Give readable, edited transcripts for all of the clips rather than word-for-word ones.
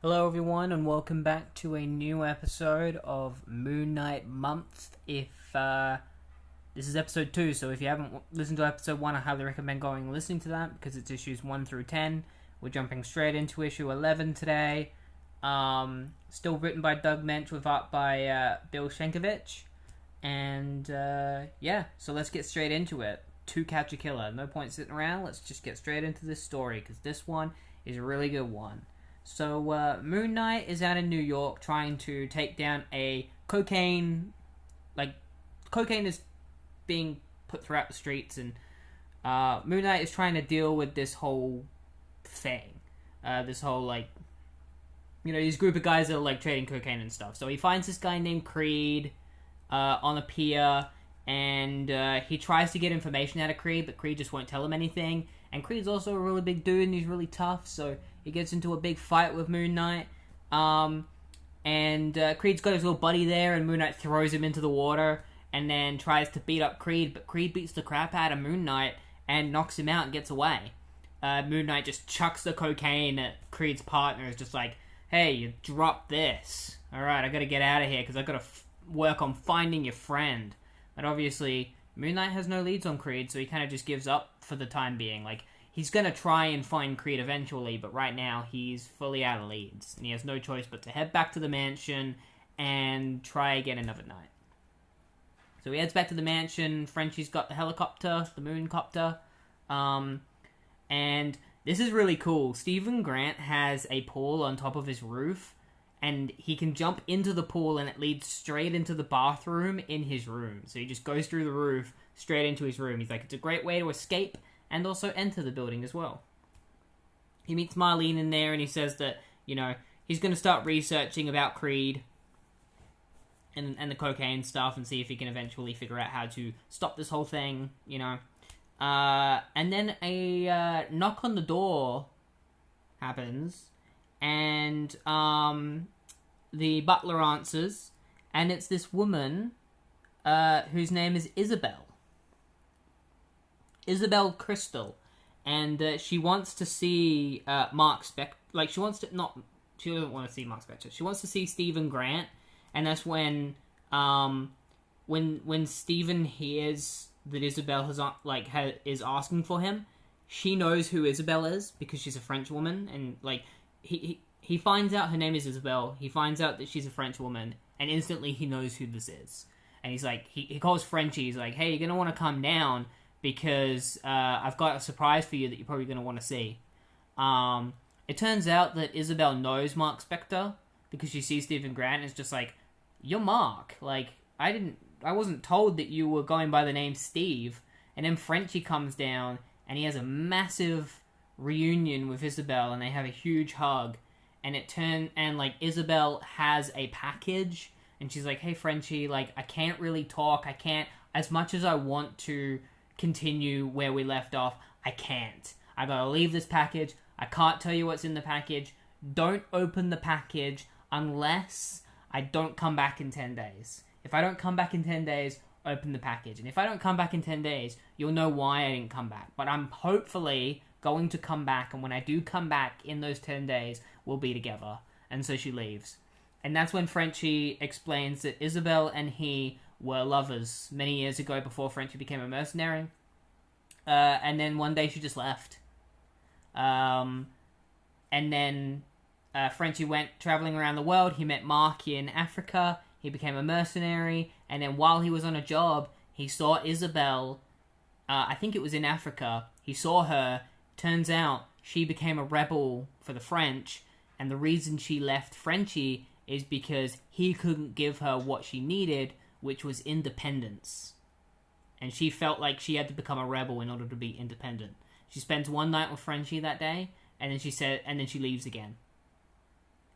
Hello, everyone, and welcome back to a new episode of Moon Knight Month. If This is episode 2, so if you haven't listened to episode 1, I highly recommend going and listening to that because it's issues 1 through 10. We're jumping straight into issue 11 today. Still written by Doug Mensch with art by Bill Sienkiewicz. And so let's get straight into it. To Catch a Killer. No point sitting around. Let's just get straight into this story because this one is a really good one. So, Moon Knight is out in New York trying to take down a cocaine is being put throughout the streets, and Moon Knight is trying to deal with this whole thing. This whole, these group of guys that are, trading cocaine and stuff. So he finds this guy named Creed on a pier, and he tries to get information out of Creed, but Creed just won't tell him anything. And Creed's also a really big dude, and he's really tough, so he gets into a big fight with Moon Knight. Creed's got his little buddy there, and Moon Knight throws him into the water, and then tries to beat up Creed, but Creed beats the crap out of Moon Knight, and knocks him out and gets away. Moon Knight just chucks the cocaine at Creed's partner, is just like, hey, you dropped this. Alright, I gotta get out of here, because I gotta work on finding your friend. But obviously, Moon Knight has no leads on Creed, so he kind of just gives up for the time being. He's gonna try and find Creed eventually, but right now he's fully out of leads, and he has no choice but to head back to the mansion and try again another night. So he heads back to the mansion. Frenchie's got the helicopter, the moon copter, and this is really cool. Stephen Grant has a pool on top of his roof, and he can jump into the pool, and it leads straight into the bathroom in his room. So he just goes through the roof, straight into his room. He's like, it's a great way to escape, and also enter the building as well. He meets Marlene in there, and he says that, he's going to start researching about Creed and the cocaine stuff, and see if he can eventually figure out how to stop this whole thing, And then a knock on the door happens, and the butler answers, and it's this woman whose name is Isabel Crystal, and she wants to see Marc Spector. She doesn't want to see Marc Spector. She wants to see Stephen Grant, and that's when Stephen hears that Isabel is asking for him. She knows who Isabel is because she's a French woman, and he finds out her name is Isabel. He finds out that she's a French woman, and instantly he knows who this is. And he's like, he calls Frenchie. He's like, hey, you're gonna want to come down because I've got a surprise for you that you're probably gonna want to see. It turns out that Isabel knows Marc Spector because she sees Stephen Grant and is just like, you're Marc. I wasn't told that you were going by the name Steve. And then Frenchie comes down, and he has a massive reunion with Isabel, and they have a huge hug. And Isabel has a package, and she's like, hey, Frenchie, I can't really talk. I can't, as much as I want to continue where we left off, I can't. I gotta leave this package. I can't tell you what's in the package. Don't open the package unless I don't come back in 10 days. If I don't come back in 10 days, open the package. And if I don't come back in 10 days, you'll know why I didn't come back. But I'm hopefully going to come back, and when I do come back in those 10 days, we'll be together. And so she leaves. And that's when Frenchie explains that Isabel and he were lovers many years ago before Frenchie became a mercenary. And then one day she just left. And then Frenchie went traveling around the world. He met Marc in Africa. He became a mercenary. And then while he was on a job, he saw Isabel. I think it was in Africa. He saw her. Turns out she became a rebel for the French. And the reason she left Frenchie is because he couldn't give her what she needed, which was independence. And she felt like she had to become a rebel in order to be independent. She spends one night with Frenchie that day, and then she leaves again.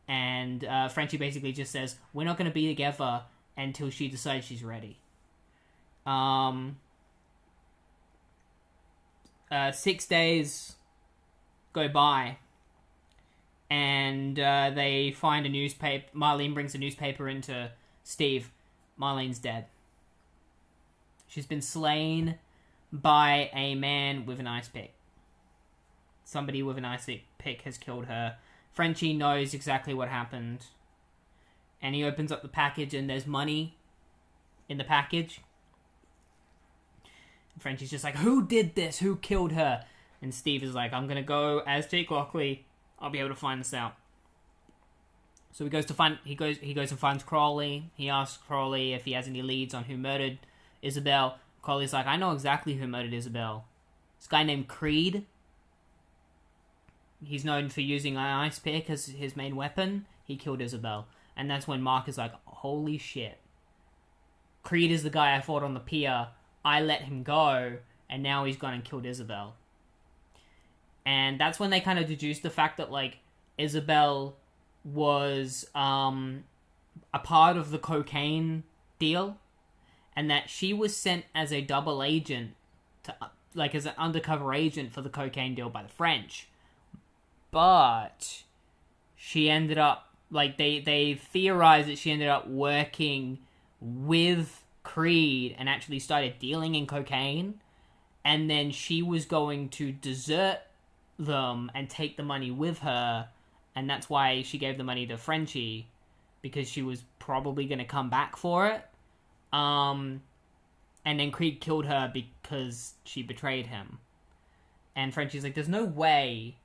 And Frenchie basically just says, we're not going to be together until she decides she's ready. 6 days go by, and they find a newspaper. Marlene brings a newspaper into Steve. Marlene's dead. She's been slain by a man with an ice pick. Somebody with an ice pick has killed her. Frenchie knows exactly what happened. And he opens up the package and there's money in the package. And Frenchie's just like, who did this? Who killed her? And Steve is like, I'm going to go as Jake Lockley. I'll be able to find this out. So he goes and finds Crowley. He asks Crowley if he has any leads on who murdered Isabel. Crowley's like, I know exactly who murdered Isabel. This guy named Creed. He's known for using an ice pick as his main weapon. He killed Isabel. And that's when Marc is like, holy shit. Creed is the guy I fought on the pier. I let him go, and now he's gone and killed Isabel. And that's when they kind of deduce the fact that, like, Isabel was a part of the cocaine deal, and that she was sent as a double agent, to like as an undercover agent for the cocaine deal by the French. But she ended up, like, they theorized that she ended up working with Creed and actually started dealing in cocaine, and then she was going to desert them and take the money with her, and that's why she gave the money to Frenchie, because she was probably going to come back for it. And then Creed killed her because she betrayed him. And Frenchie's like, there's no way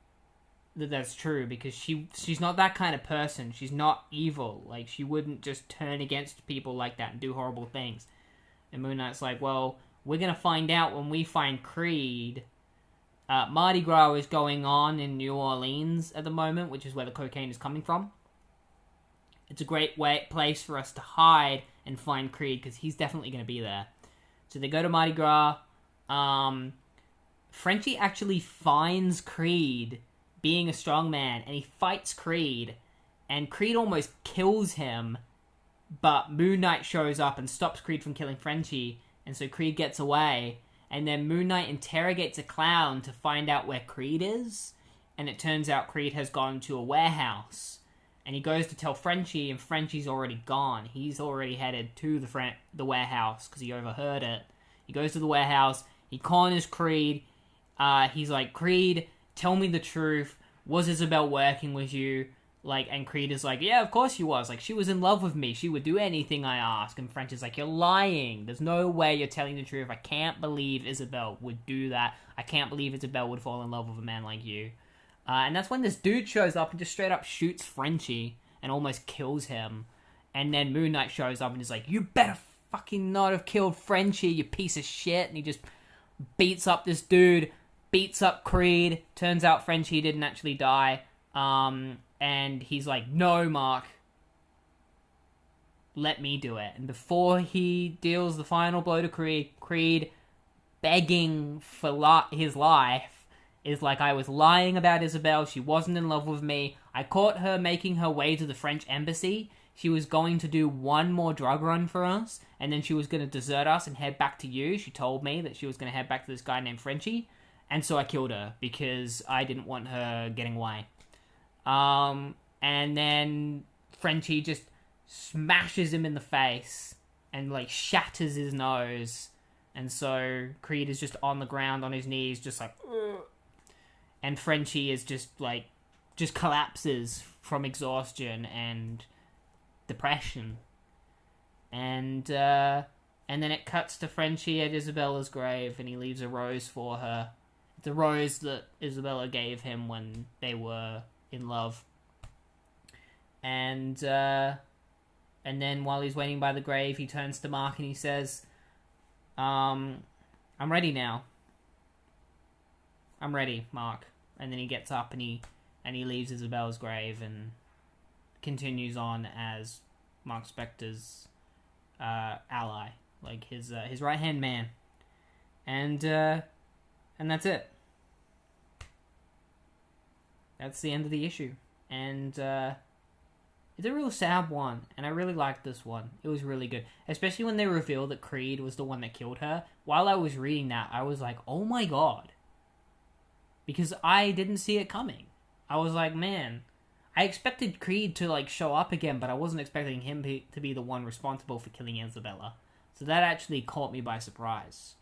that that's true, because she's not that kind of person. She's not evil. Like, she wouldn't just turn against people like that and do horrible things. And Moon Knight's like, well, we're going to find out when we find Creed. Mardi Gras is going on in New Orleans at the moment, which is where the cocaine is coming from. It's a great place for us to hide and find Creed, because he's definitely going to be there. So they go to Mardi Gras. Frenchie actually finds Creed being a strong man, and he fights Creed, and Creed almost kills him, but Moon Knight shows up and stops Creed from killing Frenchie, and so Creed gets away, and then Moon Knight interrogates a clown to find out where Creed is, and it turns out Creed has gone to a warehouse, and he goes to tell Frenchie, and Frenchie's already gone. He's already headed to the warehouse, because he overheard it. He goes to the warehouse, he corners Creed, he's like, Creed, tell me the truth. Was Isabel working with you? Like, and Creed is like, yeah, of course she was. Like, she was in love with me. She would do anything I ask. And French is like, you're lying. There's no way you're telling the truth. I can't believe Isabel would do that. I can't believe Isabel would fall in love with a man like you. And that's when this dude shows up and just straight up shoots Frenchie and almost kills him. And then Moon Knight shows up and is like, you better fucking not have killed Frenchie, you piece of shit. And he just beats up this dude, beats up Creed. Turns out Frenchie didn't actually die. And he's like, no, Marc, let me do it. And before he deals the final blow to Creed, begging for his life, is like, I was lying about Isabel. She wasn't in love with me. I caught her making her way to the French embassy. She was going to do one more drug run for us, and then she was going to desert us and head back to you. She told me that she was going to head back to this guy named Frenchie. And so I killed her because I didn't want her getting away. And then Frenchie just smashes him in the face and, like, shatters his nose. And so Creed is just on the ground on his knees, just like, ugh. And Frenchie is just, like, just collapses from exhaustion and depression. And then it cuts to Frenchie at Isabella's grave, and he leaves a rose for her. The rose that Isabella gave him when they were in love. And then while he's waiting by the grave, he turns to Marc and he says, I'm ready now. I'm ready, Marc. And then he gets up and he leaves Isabella's grave and continues on as Mark Spector's ally, like his right-hand man. And that's it. That's the end of the issue. And it's a real sad one, and I really liked this one. It was really good. Especially when they revealed that Creed was the one that killed her. While I was reading that, I was like, oh my god. Because I didn't see it coming. I was like, man, I expected Creed to, like, show up again, but I wasn't expecting him to be the one responsible for killing Isabella. So that actually caught me by surprise.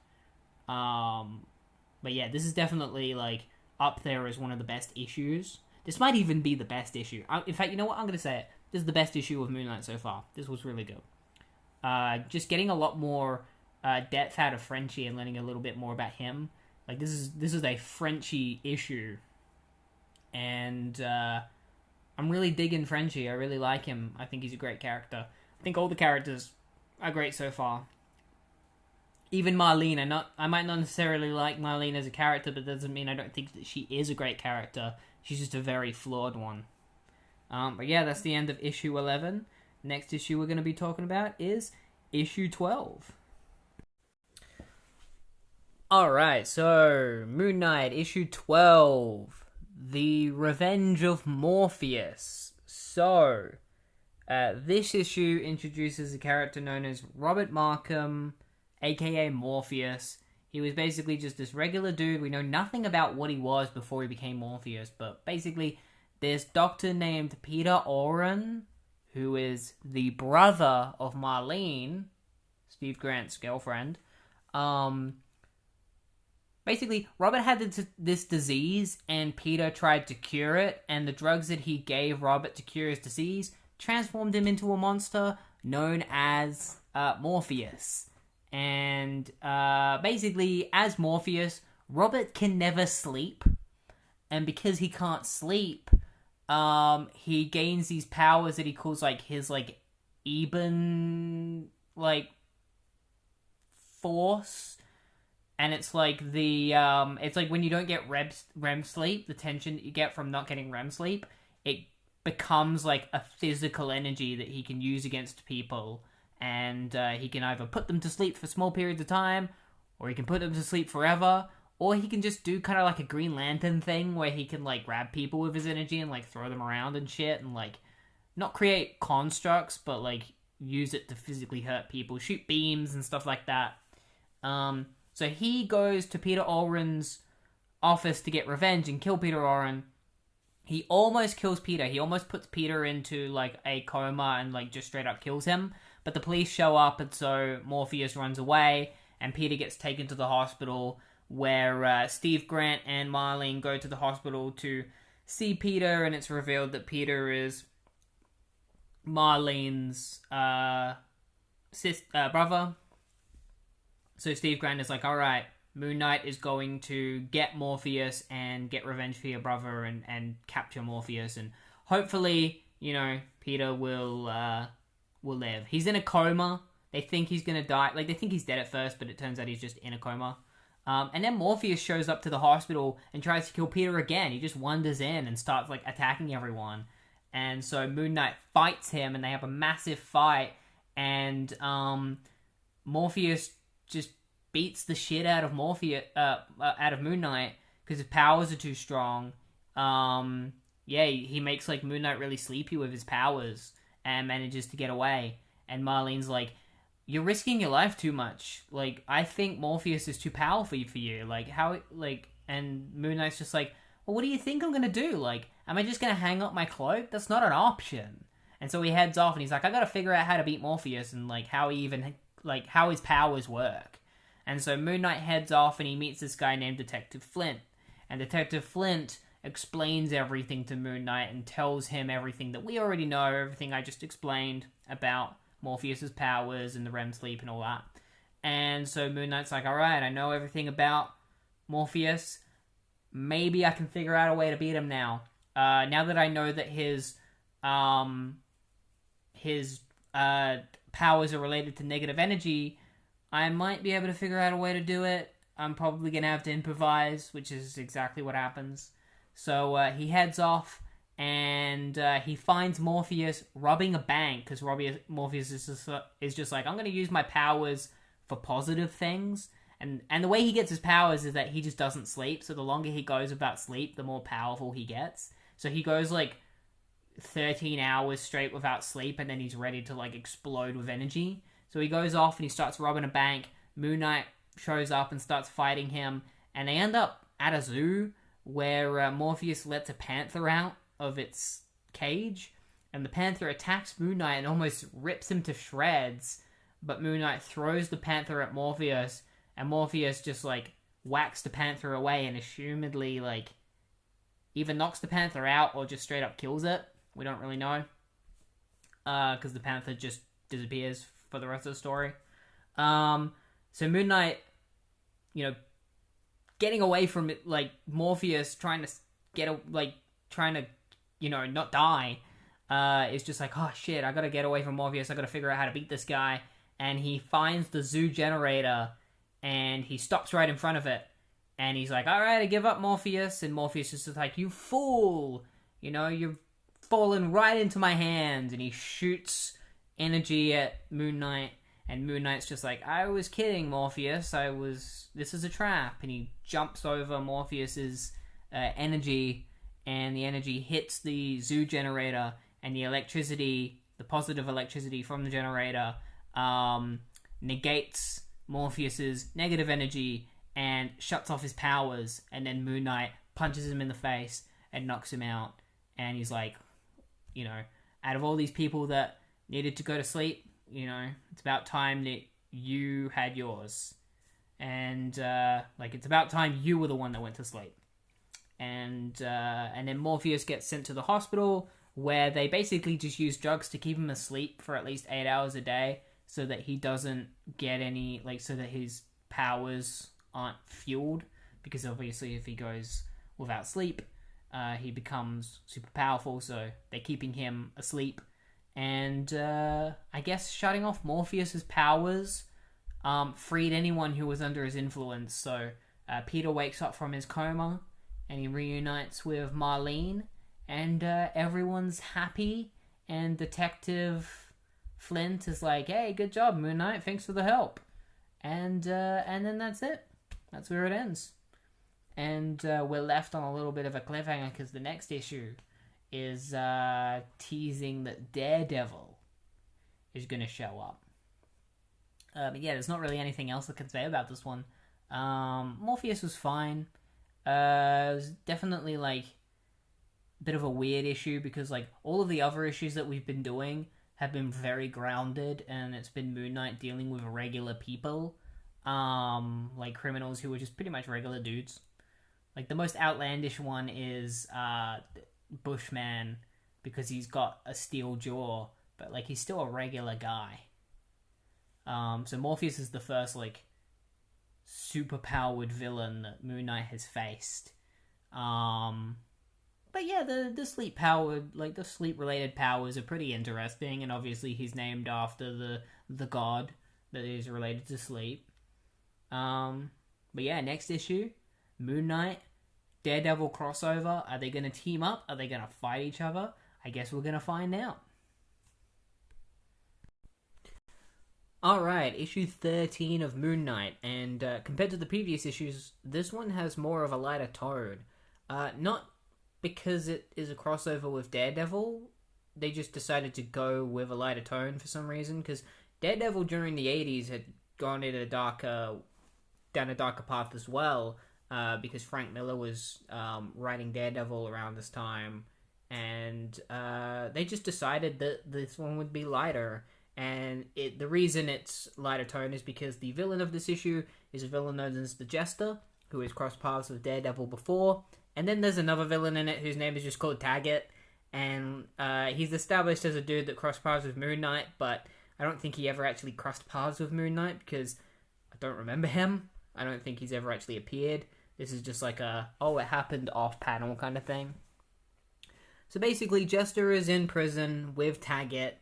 But yeah, this is definitely, like, up there as one of the best issues. This might even be the best issue. In fact, you know what? I'm going to say it. This is the best issue of Moon Knight so far. This was really good. Just getting a lot more depth out of Frenchie and learning a little bit more about him. Like, this is a Frenchie issue. And I'm really digging Frenchie. I really like him. I think he's a great character. I think all the characters are great so far. Even Marlene, I might not necessarily like Marlene as a character, but that doesn't mean I don't think that she is a great character. She's just a very flawed one. But yeah, that's the end of issue 11. Next issue we're going to be talking about is issue 12. Alright, so Moon Knight, issue 12. The Revenge of Morpheus. So, this issue introduces a character known as Robert Markham, aka Morpheus. He was basically just this regular dude. We know nothing about what he was before he became Morpheus, but basically, this doctor named Peter Oren, who is the brother of Marlene, Steve Grant's girlfriend. Basically, Robert had this disease, and Peter tried to cure it, and the drugs that he gave Robert to cure his disease transformed him into a monster known as Morpheus. And basically, as Morpheus, Robert can never sleep, and because he can't sleep, he gains these powers that he calls his Eben force. And it's like it's like when you don't get REM sleep, the tension that you get from not getting REM sleep, it becomes like a physical energy that he can use against people. And he can either put them to sleep for small periods of time, or he can put them to sleep forever, or he can just do kind of like a Green Lantern thing where he can like grab people with his energy and like throw them around and shit, and like not create constructs, but like use it to physically hurt people, shoot beams and stuff like that. So he goes to Peter Oren's office to get revenge and kill Peter Oren. He almost kills Peter. He almost puts Peter into like a coma and like just straight up kills him. But the police show up, and so Morpheus runs away, and Peter gets taken to the hospital, where Steve Grant and Marlene go to the hospital to see Peter, and it's revealed that Peter is Marlene's brother. So Steve Grant is like, alright, Moon Knight is going to get Morpheus and get revenge for your brother and capture Morpheus, and hopefully, Peter will live. He's in a coma. They think he's gonna die. Like, they think he's dead at first, but it turns out he's just in a coma. And then Morpheus shows up to the hospital and tries to kill Peter again. He just wanders in and starts, like, attacking everyone. And so Moon Knight fights him, and they have a massive fight. And Morpheus just beats the shit out of out of Moon Knight because his powers are too strong. He makes, like, Moon Knight really sleepy with his powers and manages to get away. And Marlene's like, you're risking your life too much. Like, I think Morpheus is too powerful for you. Like, how, like, and Moon Knight's just like, well, what do you think I'm gonna do? Like, am I just gonna hang up my cloak? That's not an option. And so he heads off, and he's like, I gotta figure out how to beat Morpheus and, like, how his powers work. And so Moon Knight heads off, and he meets this guy named Detective Flint. And Detective Flint explains everything to Moon Knight and tells him everything that we already know, everything I just explained about Morpheus's powers and the REM sleep and all that. And so Moon Knight's like, alright, I know everything about Morpheus. Maybe I can figure out a way to beat him now. Now that I know that his powers are related to negative energy, I might be able to figure out a way to do it. I'm probably going to have to improvise, which is exactly what happens. So he heads off, and he finds Morpheus robbing a bank, because Morpheus is just like, I'm going to use my powers for positive things. And the way he gets his powers is that he just doesn't sleep, so the longer he goes without sleep, the more powerful he gets. So he goes like 13 hours straight without sleep, and then he's ready to like explode with energy. So he goes off and he starts robbing a bank. Moon Knight shows up and starts fighting him, and they end up at a zoo where Morpheus lets a panther out of its cage, and the panther attacks Moon Knight and almost rips him to shreds, but Moon Knight throws the panther at Morpheus, and Morpheus just like whacks the panther away and assumedly like either knocks the Panther out or just straight up kills it. We don't really know. Because the Panther just disappears for the rest of the story. So Moon Knight, getting away from it, like Morpheus trying to not die, is just like, oh shit, I gotta get away from Morpheus, I gotta figure out how to beat this guy. And he finds the zoo generator, and he stops right in front of it. And he's like, alright, I give up, Morpheus. And Morpheus is just like, you fool! You've fallen right into my hands. And he shoots energy at Moon Knight. And Moon Knight's just like, I was kidding, Morpheus. This is a trap. And he jumps over Morpheus's energy. And the energy hits the zoo generator. And the electricity, the positive electricity from the generator, negates Morpheus's negative energy and shuts off his powers. And then Moon Knight punches him in the face and knocks him out. And he's like, out of all these people that needed to go to sleep, it's about time that you had yours. And it's about time you were the one that went to sleep. And then Morpheus gets sent to the hospital, where they basically just use drugs to keep him asleep for at least 8 hours a day, so that he doesn't get any, so that his powers aren't fueled. Because obviously if he goes without sleep, he becomes super powerful, so they're keeping him asleep. And I guess shutting off Morpheus's powers freed anyone who was under his influence. So Peter wakes up from his coma, and he reunites with Marlene, and everyone's happy, and Detective Flint is like, hey, good job, Moon Knight, thanks for the help. And then that's it. That's where it ends. And we're left on a little bit of a cliffhanger, because the next issue is teasing that Daredevil is going to show up. But yeah, there's not really anything else I can say about this one. Morpheus was fine. It was definitely a bit of a weird issue, because all of the other issues that we've been doing have been very grounded, and it's been Moon Knight dealing with regular people, criminals who are just pretty much regular dudes. The most outlandish one is Bushman, because he's got a steel jaw, but he's still a regular guy. So Morpheus is the first super powered villain that Moon Knight has faced. But yeah, the sleep powered, the sleep related powers are pretty interesting, and obviously he's named after the god that is related to sleep. But yeah, next issue, Moon Knight, Daredevil crossover. Are they going to team up? Are they going to fight each other? I guess we're going to find out. Alright, issue 13 of Moon Knight, and compared to the previous issues, this one has more of a lighter tone. Not because it is a crossover with Daredevil, they just decided to go with a lighter tone for some reason, because Daredevil during the 80s had gone in down a darker path as well, because Frank Miller was writing Daredevil around this time, and they just decided that this one would be lighter. And the reason it's lighter tone is because the villain of this issue is a villain known as the Jester, who has crossed paths with Daredevil before. And then there's another villain in it whose name is just called Taggart, and he's established as a dude that crossed paths with Moon Knight, but I don't think he ever actually crossed paths with Moon Knight, because I don't remember him. I don't think he's ever actually appeared. This is just it happened off-panel kind of thing. So basically, Jester is in prison with Taggart,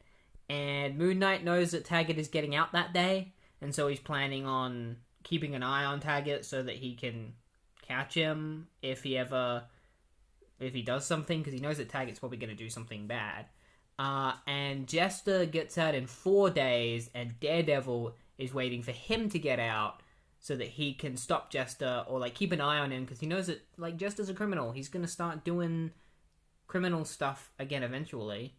and Moon Knight knows that Taggart is getting out that day, and so he's planning on keeping an eye on Taggart so that he can catch him if he does something, because he knows that Taggart's probably going to do something bad. And Jester gets out in 4 days, and Daredevil is waiting for him to get out so that he can stop Jester, or keep an eye on him, because he knows that Jester's a criminal. He's going to start doing criminal stuff again eventually,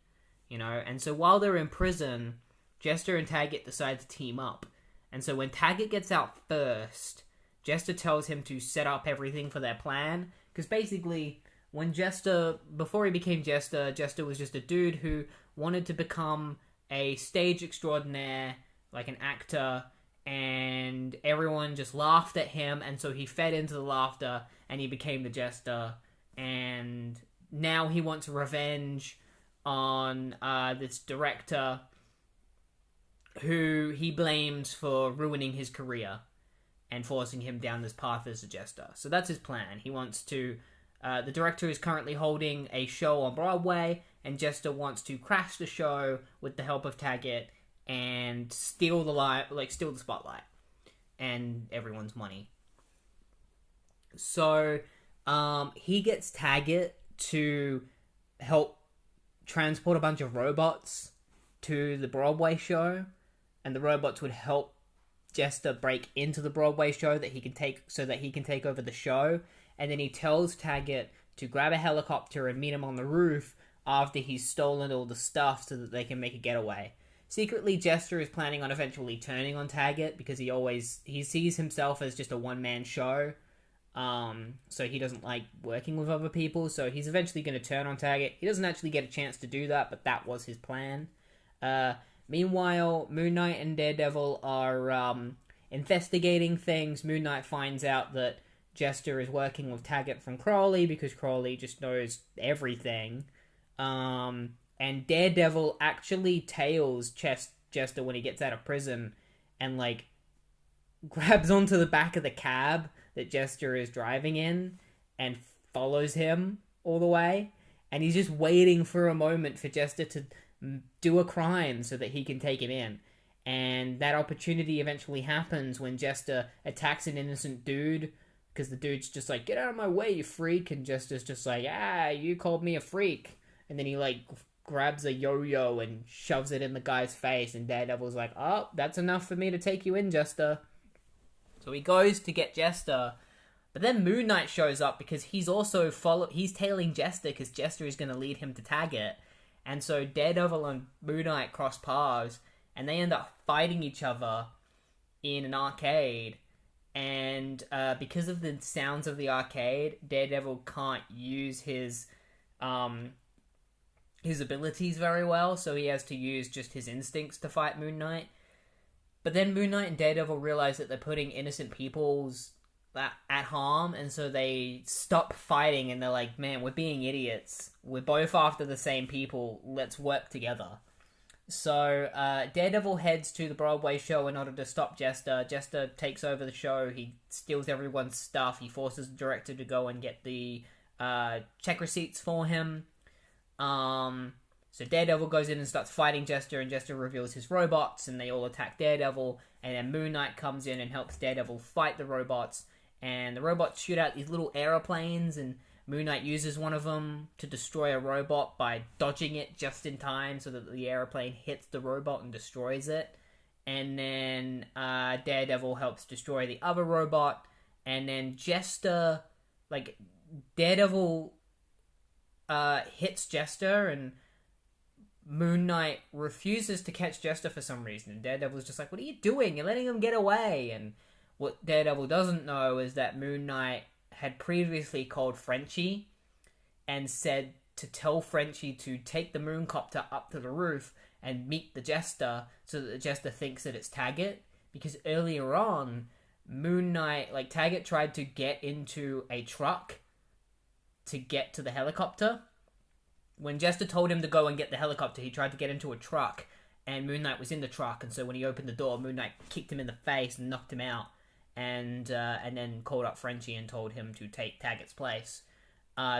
and so while they're in prison, Jester and Taggart decide to team up. And so when Taggart gets out first, Jester tells him to set up everything for their plan, because basically, when before he became Jester, Jester was just a dude who wanted to become a stage extraordinaire, an actor, and everyone just laughed at him, and so he fed into the laughter, and he became the Jester, and now he wants revenge on this director who he blames for ruining his career and forcing him down this path as a jester. So that's his plan. He wants to... the director is currently holding a show on Broadway, and Jester wants to crash the show with the help of Taggart and steal the spotlight and everyone's money. So he gets Taggart to help transport a bunch of robots to the Broadway show, and the robots would help Jester break into the Broadway show that he can take over the show. And then he tells Taggart to grab a helicopter and meet him on the roof after he's stolen all the stuff so that they can make a getaway. Secretly, Jester is planning on eventually turning on Taggart because he sees himself as just a one-man show. So he doesn't like working with other people, so he's eventually going to turn on Taggart. He doesn't actually get a chance to do that, but that was his plan. Meanwhile, Moon Knight and Daredevil are investigating things. Moon Knight finds out that Jester is working with Taggart from Crowley because Crowley just knows everything. And Daredevil actually tails Jester when he gets out of prison and, like, grabs onto the back of the cab that Jester is driving in and follows him all the way. And he's just waiting for a moment for Jester to do a crime so that he can take him in. And that opportunity eventually happens when Jester attacks an innocent dude, because the dude's just like, get out of my way, you freak. And Jester's just like, you called me a freak. And then he, like, grabs a yo-yo and shoves it in the guy's face. And Daredevil's like, oh, that's enough for me to take you in, Jester. So he goes to get Jester. But then Moon Knight shows up because he's also he's tailing Jester because Jester is going to lead him to Taggart. And so Daredevil and Moon Knight cross paths, and they end up fighting each other in an arcade. And because of the sounds of the arcade, Daredevil can't use his abilities very well, so he has to use just his instincts to fight Moon Knight. But then Moon Knight and Daredevil realize that they're putting innocent people's at harm, and so they stop fighting, and they're like, man, we're being idiots. We're both after the same people. Let's work together. So Daredevil heads to the Broadway show in order to stop Jester. Jester takes over the show. He steals everyone's stuff. He forces the director to go and get the check receipts for him. So Daredevil goes in and starts fighting Jester, and Jester reveals his robots, and they all attack Daredevil. And then Moon Knight comes in and helps Daredevil fight the robots. And the robots shoot out these little aeroplanes, and Moon Knight uses one of them to destroy a robot by dodging it just in time so that the aeroplane hits the robot and destroys it. And then Daredevil helps destroy the other robot. And then Daredevil hits Jester, and Moon Knight refuses to catch Jester for some reason. And Daredevil's just like, what are you doing? You're letting him get away. And what Daredevil doesn't know is that Moon Knight had previously called Frenchie and said to tell Frenchie to take the mooncopter up to the roof and meet the Jester so that the Jester thinks that it's Taggart. Because earlier on, Moon Knight, Taggart tried to get into a truck to get to the helicopter. When Jester told him to go and get the helicopter, he tried to get into a truck, and Moon Knight was in the truck, and so when he opened the door, Moon Knight kicked him in the face and knocked him out, and then called up Frenchie and told him to take Taggart's place.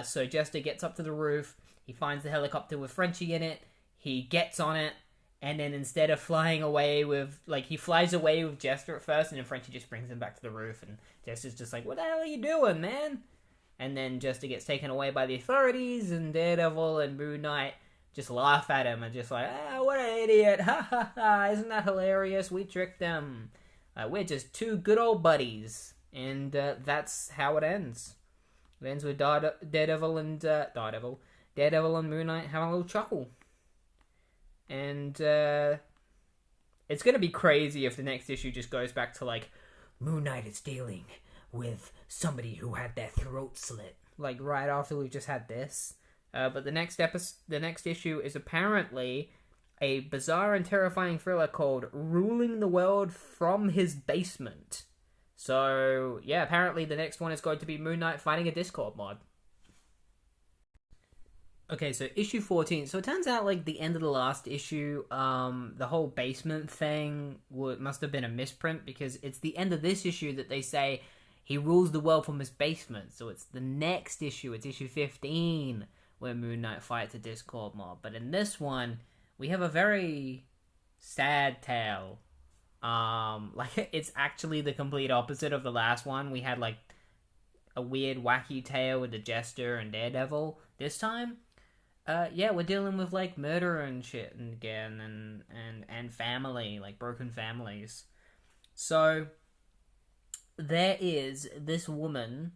So Jester gets up to the roof, he finds the helicopter with Frenchie in it, he gets on it, and then instead of flying away with, he flies away with Jester at first, and then Frenchie just brings him back to the roof, and Jester's just like, what the hell are you doing, man? And then Jester gets taken away by the authorities, and Daredevil and Moon Knight just laugh at him and just like, what an idiot, ha ha ha, isn't that hilarious, we tricked them. We're just two good old buddies. And that's how it ends. It ends with Daredevil and Moon Knight having a little chuckle. And it's going to be crazy if the next issue just goes back to Moon Knight is dealing with somebody who had their throat slit, right after we've just had this. But the next issue is apparently a bizarre and terrifying thriller called Ruling the World from His Basement. So, yeah, apparently the next one is going to be Moon Knight fighting a Discord mod. Okay, so issue 14. So it turns out, like, the end of the last issue, the whole basement thing must have been a misprint, because it's the end of this issue that they say he rules the world from his basement. So it's the next issue, it's issue 15, where Moon Knight fights a Discord mob. But in this one, we have a very sad tale. Like, it's actually the complete opposite of the last one. We had, like, a weird, wacky tale with the Jester and Daredevil. This time, yeah, we're dealing with, like, murder and shit again, and family, like, broken families. So, there is this woman,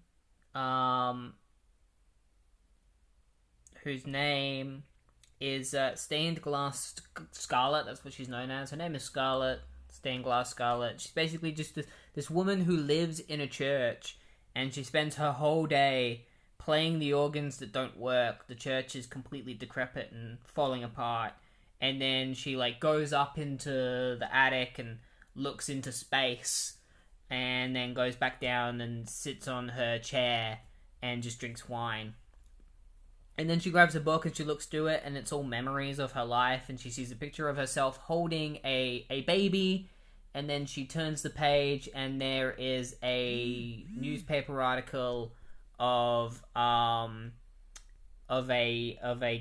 whose name is, Stained Glass Scarlet. That's what she's known as. Her name is Scarlet, Stained Glass Scarlet. She's basically just this woman who lives in a church, and she spends her whole day playing the organs that don't work. The church is completely decrepit and falling apart. And then she, like, goes up into the attic and looks into space, and then goes back down and sits on her chair and just drinks wine. And then she grabs a book and she looks through it, and it's all memories of her life, and she sees a picture of herself holding a baby. And then she turns the page, and there is a newspaper article of a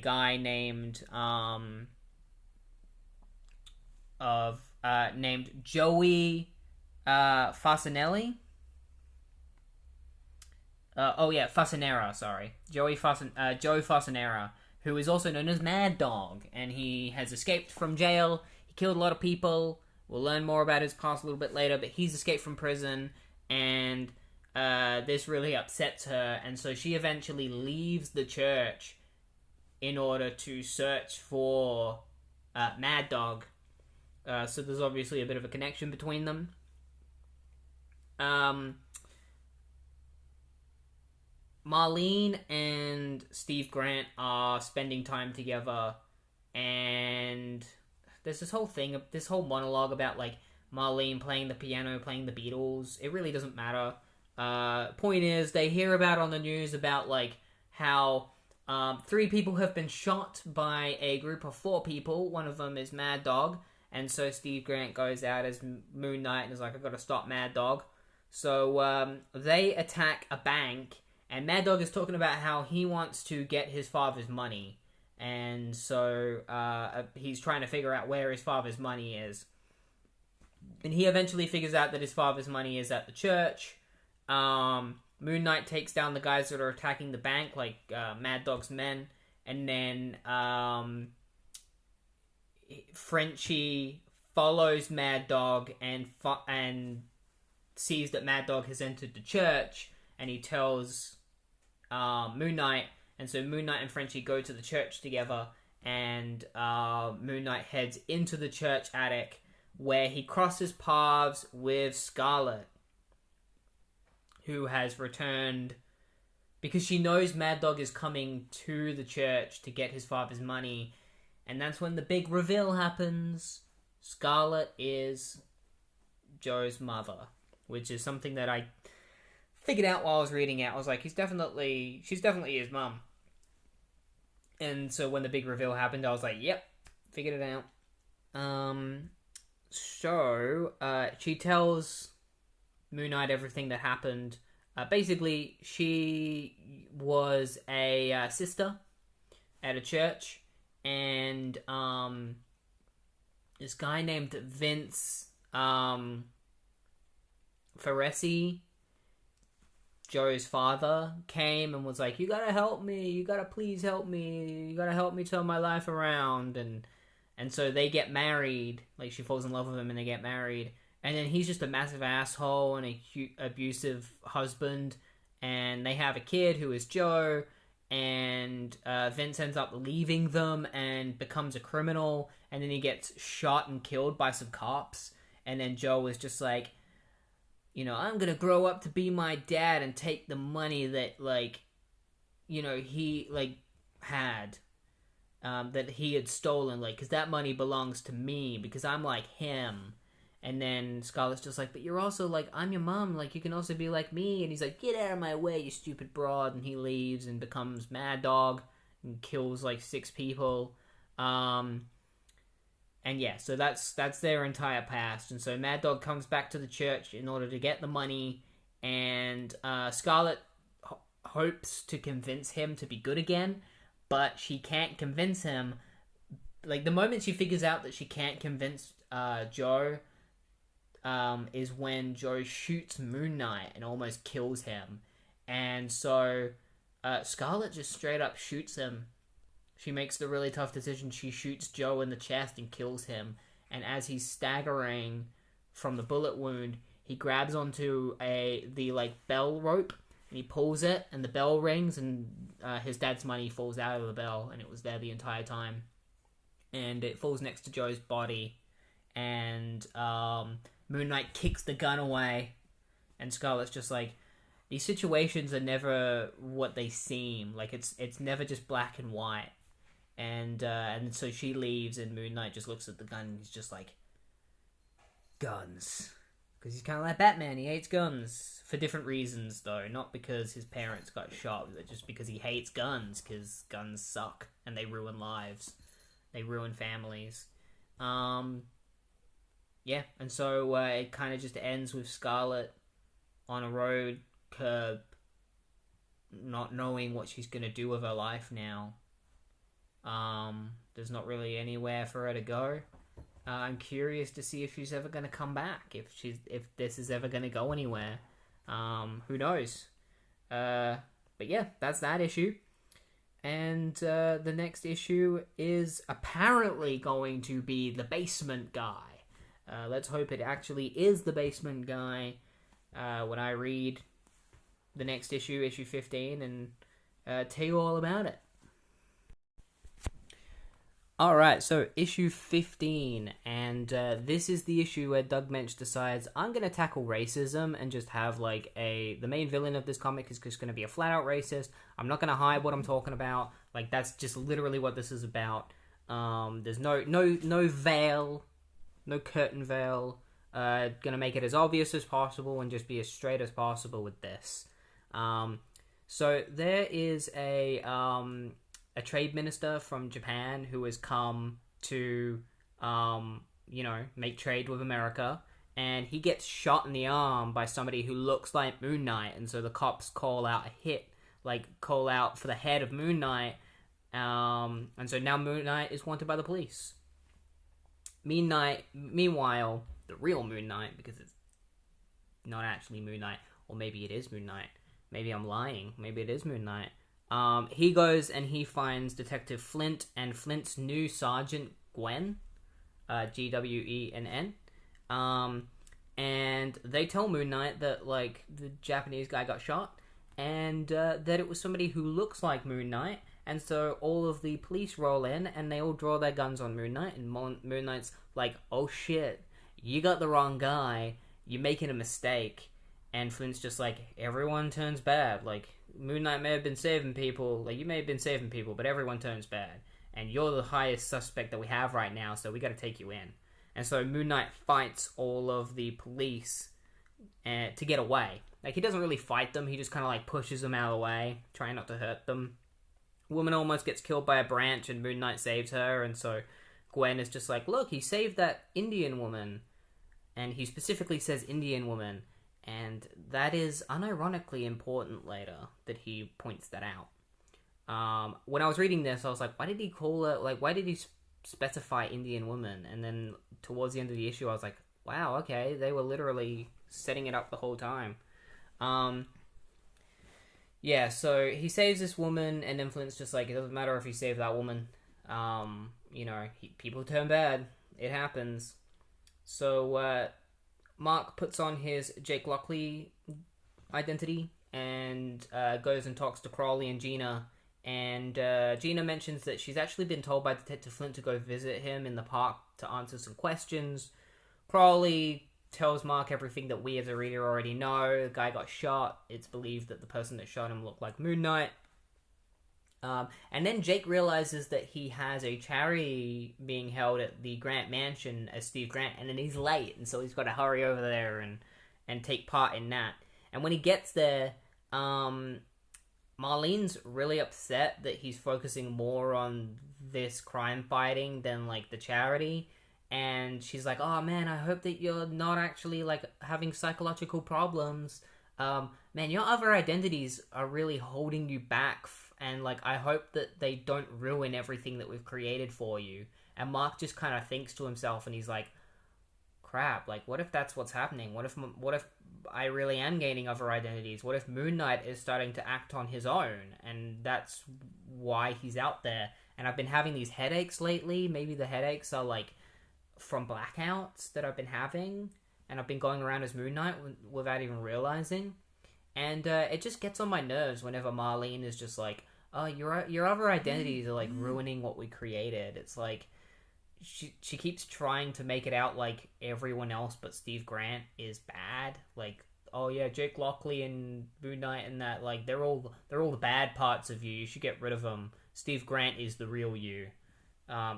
guy named named Joey Fasanelli. Fasanera. Sorry, Joey Fasanera, who is also known as Mad Dog, and he has escaped from jail. He killed a lot of people. We'll learn more about his past a little bit later, but he's escaped from prison, and this really upsets her, and so she eventually leaves the church in order to search for Mad Dog. So there's obviously a bit of a connection between them. Marlene and Steve Grant are spending time together, and there's this whole monologue about, like, Marlene playing the piano, playing the Beatles. It really doesn't matter. Point is, they hear about on the news about, like, how 3 people have been shot by a group of 4 people. One of them is Mad Dog, and so Steve Grant goes out as Moon Knight and is like, I've got to stop Mad Dog. So they attack a bank, and Mad Dog is talking about how he wants to get his father's money. And so he's trying to figure out where his father's money is. And he eventually figures out that his father's money is at the church. Moon Knight takes down the guys that are attacking the bank, like Mad Dog's men. And then Frenchie follows Mad Dog and sees that Mad Dog has entered the church. And he tells Moon Knight. And so Moon Knight and Frenchie go to the church together, and Moon Knight heads into the church attic, where he crosses paths with Scarlet, who has returned because she knows Mad Dog is coming to the church to get his father's money. And that's when the big reveal happens. Scarlet is Joe's mother, which is something that I figured out while I was reading it. I was like, she's definitely his mum. And so when the big reveal happened, I was like, yep, figured it out. So she tells Moon Knight everything that happened. Basically, she was a sister at a church, and this guy named Vince Ferresi, Joe's father, came and was like, you gotta help me, you gotta please help me, you gotta help me turn my life around. And so they get married. Like, she falls in love with him and they get married. And then he's just a massive asshole and a abusive husband. And they have a kid who is Joe. And Vince ends up leaving them and becomes a criminal. And then he gets shot and killed by some cops. And then Joe is just like, I'm gonna grow up to be my dad and take the money that, he, had. That he had stolen, because that money belongs to me, because I'm like him. And then Scarlett's just like, but you're also, I'm your mom, you can also be like me. And he's like, get out of my way, you stupid broad. And he leaves and becomes Mad Dog. and kills like 6 people. And yeah, so that's their entire past. And so Mad Dog comes back to the church in order to get the money, and Scarlet hopes to convince him to be good again, but she can't convince him. Like, the moment she figures out that she can't convince Joe is when Joe shoots Moon Knight and almost kills him. And so Scarlet just straight up shoots him. She makes the really tough decision. She shoots Joe in the chest and kills him. And as he's staggering from the bullet wound, he grabs onto the like bell rope, and he pulls it, and the bell rings, and his dad's money falls out of the bell, and it was there the entire time. And it falls next to Joe's body, and Moon Knight kicks the gun away, and Scarlet's just like, these situations are never what they seem. Like, it's never just black and white. And so she leaves, and Moon Knight just looks at the gun, and he's just like, guns. Because he's kind of like Batman, he hates guns. For different reasons, though. Not because his parents got shot, but just because he hates guns, because guns suck, and they ruin lives. They ruin families. Yeah, and so it kind of just ends with Scarlet on a road curb, not knowing what she's going to do with her life now. There's not really anywhere for her to go. I'm curious to see if she's ever going to come back, if this is ever going to go anywhere. Who knows? But yeah, that's that issue. And the next issue is apparently going to be the basement guy. Let's hope it actually is the basement guy when I read the next issue, issue 15, and tell you all about it. Alright, so issue 15, and this is the issue where Doug Mensch decides, I'm going to tackle racism and just have, like, the main villain of this comic is just going to be a flat-out racist. I'm not going to hide what I'm talking about. Like, that's just literally what this is about. There's no veil, no curtain veil. Gonna make it as obvious as possible and just be as straight as possible with this. So there is a trade minister from Japan who has come to, make trade with America, and he gets shot in the arm by somebody who looks like Moon Knight, and so the cops call out call out for the head of Moon Knight, and so now Moon Knight is wanted by the police. Meanwhile, the real Moon Knight, because it's not actually Moon Knight, or maybe it is Moon Knight, maybe I'm lying, maybe it is Moon Knight, he goes and he finds Detective Flint and Flint's new Sergeant Gwen, Gwenn, and they tell Moon Knight that, like, the Japanese guy got shot, and that it was somebody who looks like Moon Knight, and so all of the police roll in, and they all draw their guns on Moon Knight, and Moon Knight's like, oh shit, you got the wrong guy, you're making a mistake, and Flint's just like, everyone turns bad, like, Moon Knight may have been saving people, like, you may have been saving people, but everyone turns bad, and you're the highest suspect that we have right now, so we gotta take you in. And so Moon Knight fights all of the police to get away. Like, he doesn't really fight them, he just kind of, like, pushes them out of the way, trying not to hurt them. Woman almost gets killed by a branch, and Moon Knight saves her, and so Gwen is just like, look, he saved that Indian woman, and he specifically says Indian woman, and that is unironically important later, that he points that out. When I was reading this, I was like, why did he call it, like, why did he specify Indian woman? And then towards the end of the issue, I was like, wow, okay, they were literally setting it up the whole time. Yeah, so he saves this woman, and then Flint's just like, it doesn't matter if he saved that woman. People turn bad. It happens. So, Marc puts on his Jake Lockley identity and goes and talks to Crowley and Gina. And Gina mentions that she's actually been told by Detective Flint to go visit him in the park to answer some questions. Crowley tells Marc everything that we as a reader already know. The guy got shot. It's believed that the person that shot him looked like Moon Knight. And then Jake realizes that he has a charity being held at the Grant Mansion as Steve Grant, and then he's late, and so he's got to hurry over there and take part in that. And when he gets there, Marlene's really upset that he's focusing more on this crime fighting than like the charity, and she's like, "Oh man, I hope that you're not actually like having psychological problems. Man, your other identities are really holding you back, and like I hope that they don't ruin everything that we've created for you." And Marc just kind of thinks to himself, and he's like, "Crap! Like, what if that's what's happening? What if I really am gaining other identities? What if Moon Knight is starting to act on his own, and that's why he's out there?" And I've been having these headaches lately. Maybe the headaches are like from blackouts that I've been having, and I've been going around as Moon Knight without even realizing. And it just gets on my nerves whenever Marlene is just like, "Oh, your other identities are like ruining what we created." It's like she keeps trying to make it out like everyone else but Steve Grant is bad. Like, "Oh yeah, Jake Lockley and Moon Knight and that, like they're all the bad parts of you. You should get rid of them. Steve Grant is the real you."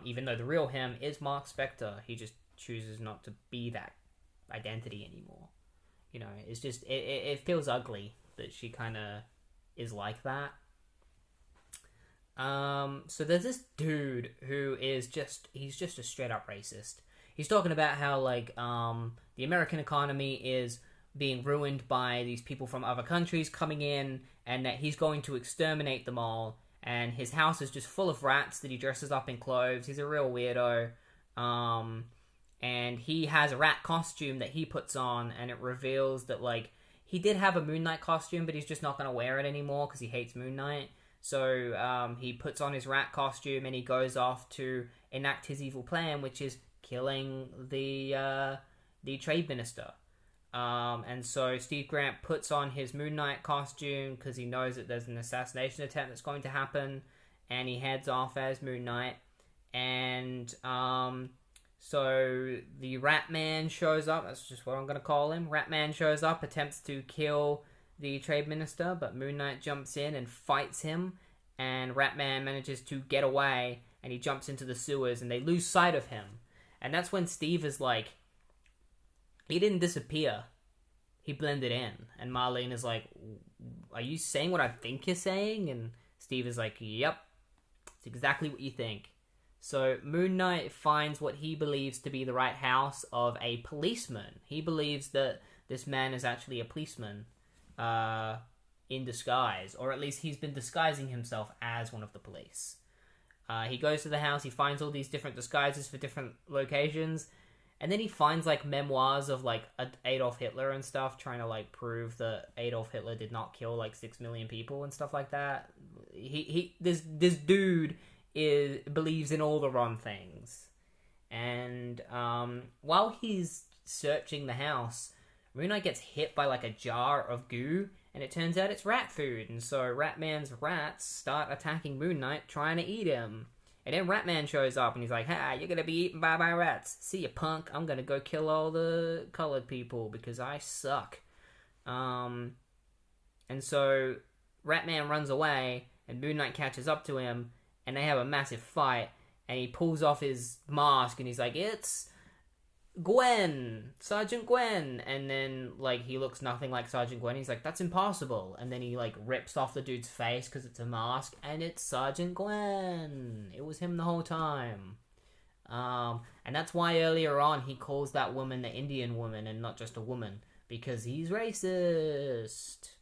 Even though the real him is Mark Spector, he just chooses not to be that identity anymore. You know, it's just it feels ugly that she kind of is like that. So there's this dude who is he's just a straight up racist. He's talking about how like the American economy is being ruined by these people from other countries coming in, and that he's going to exterminate them all. And his house is just full of rats that he dresses up in clothes. He's a real weirdo. And he has a rat costume that he puts on, and it reveals that like he did have a Moon Knight costume, but he's just not going to wear it anymore because he hates Moon Knight. So he puts on his rat costume and he goes off to enact his evil plan, which is killing the trade minister. And so Steve Grant puts on his Moon Knight costume because he knows that there's an assassination attempt that's going to happen, and he heads off as Moon Knight. And so the Rat Man shows up. That's just what I'm going to call him. Rat Man shows up, attempts to kill the trade minister, but Moon Knight jumps in and fights him, and Rat Man manages to get away, and he jumps into the sewers, and they lose sight of him. And that's when Steve is like, he didn't disappear. He blended in. And Marlene is like, "Are you saying what I think you're saying?" And Steve is like, "Yep, it's exactly what you think." So Moon Knight finds what he believes to be the right house of a policeman. He believes that this man is actually a policeman in disguise, or at least he's been disguising himself as one of the police. He goes to the house, he finds all these different disguises for different locations, and then he finds like memoirs of like Adolf Hitler and stuff, trying to like prove that Adolf Hitler did not kill like 6 million people and stuff like that. This dude believes in all the wrong things. And while he's searching the house, Moon Knight gets hit by like a jar of goo, and it turns out it's rat food. And so Ratman's rats start attacking Moon Knight, trying to eat him. And then Ratman shows up, and he's like, "Ha, you're gonna be eaten by my rats. See ya, punk. I'm gonna go kill all the colored people because I suck." And so Ratman runs away, and Moon Knight catches up to him, and they have a massive fight, and he pulls off his mask, and he's like, "It's Gwen, Sergeant Gwen." And then like he looks nothing like Sergeant Gwen. He's like, "That's impossible." And then he like rips off the dude's face because it's a mask, and it's Sergeant Gwen. It was him the whole time. And that's why earlier on he calls that woman the Indian woman and not just a woman, because he's racist.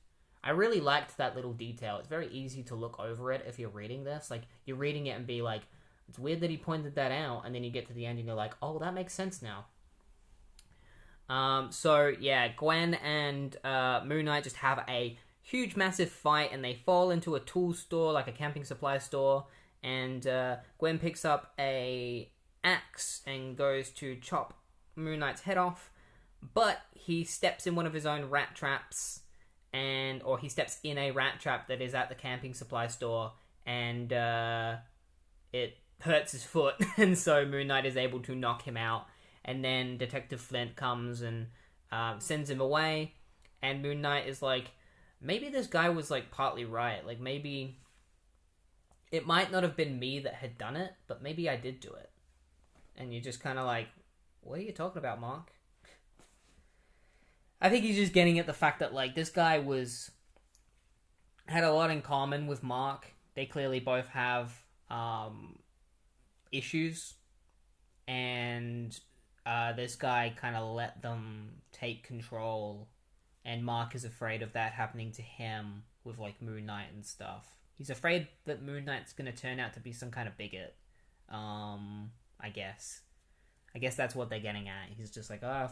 I really liked that little detail. It's very easy to look over it if you're reading this. Like, you're reading it and be like, "It's weird that he pointed that out," and then you get to the end and you're like, "Oh, that makes sense now." So yeah, Gwen and Moon Knight just have a huge massive fight, and they fall into a tool store, like a camping supply store, and Gwen picks up a axe and goes to chop Moon Knight's head off, but he steps in one of his own rat traps, or he steps in a rat trap that is at the camping supply store, and it hurts his foot, and so Moon Knight is able to knock him out. And then Detective Flint comes and sends him away. And Moon Knight is like, maybe this guy was like partly right. Like, maybe it might not have been me that had done it, but maybe I did do it. And you're just kind of like, what are you talking about, Marc? I think he's just getting at the fact that like this guy was had a lot in common with Marc. They clearly both have issues, and this guy kind of let them take control, and Marc is afraid of that happening to him with like Moon Knight and stuff. He's afraid that Moon Knight's gonna turn out to be some kind of bigot. I guess. I guess that's what they're getting at. He's just like, oh,